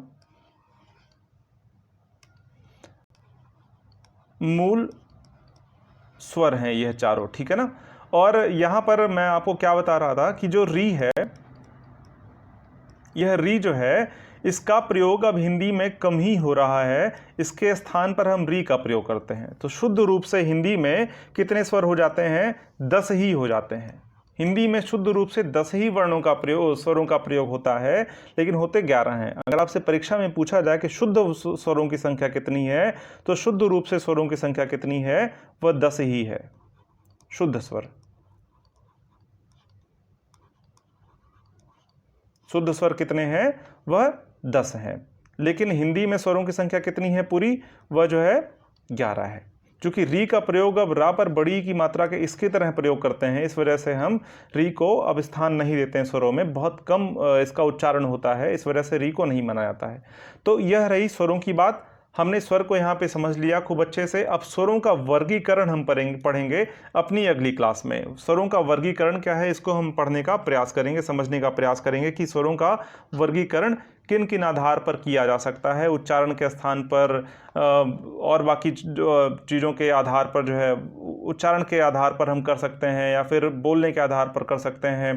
Speaker 1: मूल स्वर हैं यह चारों, ठीक है ना। और यहाँ पर मैं आपको क्या बता रहा था कि जो री है, यह री जो है इसका प्रयोग अब हिंदी में कम ही हो रहा है, इसके स्थान पर हम री का प्रयोग करते हैं। तो शुद्ध रूप से हिंदी में कितने स्वर हो जाते हैं, 10 ही हो जाते हैं। हिंदी में शुद्ध रूप से 10 ही वर्णों का प्रयोग, स्वरों का प्रयोग होता है, लेकिन होते 11 हैं। अगर आपसे परीक्षा में पूछा जाए कि शुद्ध स्वरों की संख्या कितनी है, तो शुद्ध रूप से स्वरों की संख्या कितनी है, वह 10 ही है, शुद्ध स्वर। शुद्ध स्वर कितने हैं, वह 10 हैं। लेकिन हिंदी में स्वरों की संख्या कितनी है पूरी, वह जो है 11 है। क्योंकि री का प्रयोग अब रा पर बड़ी की मात्रा के इसकी तरह प्रयोग करते हैं, इस वजह से हम री को अब स्थान नहीं देते हैं स्वरों में, बहुत कम इसका उच्चारण होता है, इस वजह से री को नहीं माना जाता है। तो यह रही स्वरों की बात। हमने स्वर को यहाँ पे समझ लिया खूब अच्छे से। अब स्वरों का वर्गीकरण हम पढ़ेंगे अपनी अगली क्लास में। स्वरों का वर्गीकरण क्या है, इसको हम पढ़ने का प्रयास करेंगे, समझने का प्रयास करेंगे कि स्वरों का वर्गीकरण किन किन आधार पर किया जा सकता है, उच्चारण के स्थान पर और बाकी चीज़ों के आधार पर जो है, उच्चारण के आधार पर हम कर सकते हैं या फिर बोलने के आधार पर कर सकते हैं।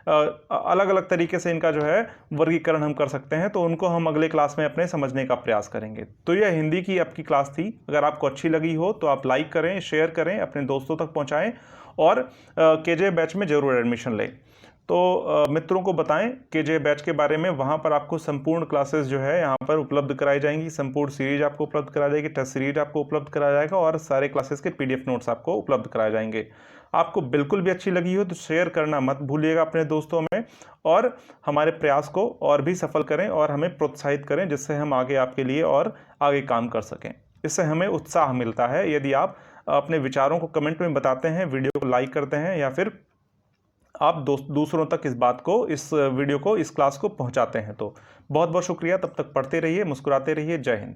Speaker 1: अलग अलग तरीके से इनका जो है वर्गीकरण हम कर सकते हैं, तो उनको हम अगले क्लास में अपने समझने का प्रयास करेंगे। तो यह हिंदी की आपकी क्लास थी। अगर आपको अच्छी लगी हो तो आप लाइक करें, शेयर करें, अपने दोस्तों तक पहुंचाएं और केजे बैच में ज़रूर एडमिशन लें। तो मित्रों को बताएं केजे बैच के बारे में। वहाँ पर आपको संपूर्ण क्लासेस जो है यहाँ पर उपलब्ध कराई जाएंगी, संपूर्ण सीरीज आपको उपलब्ध कराई जाएगी, टेस्ट सीरीज आपको उपलब्ध कराया जाएगा और सारे क्लासेस के PDF नोट्स आपको उपलब्ध कराए जाएंगे। आपको बिल्कुल भी अच्छी लगी हो तो शेयर करना मत भूलिएगा अपने दोस्तों में, और हमारे प्रयास को और भी सफल करें और हमें प्रोत्साहित करें, जिससे हम आगे आपके लिए और आगे काम कर सकें। इससे हमें उत्साह मिलता है यदि आप अपने विचारों को कमेंट में बताते हैं, वीडियो को लाइक करते हैं, या फिर आप दूसरों तक इस बात को, इस वीडियो को, इस क्लास को पहुंचाते हैं। तो बहुत बहुत शुक्रिया। तब तक पढ़ते रहिए, मुस्कुराते रहिए। जय हिंद।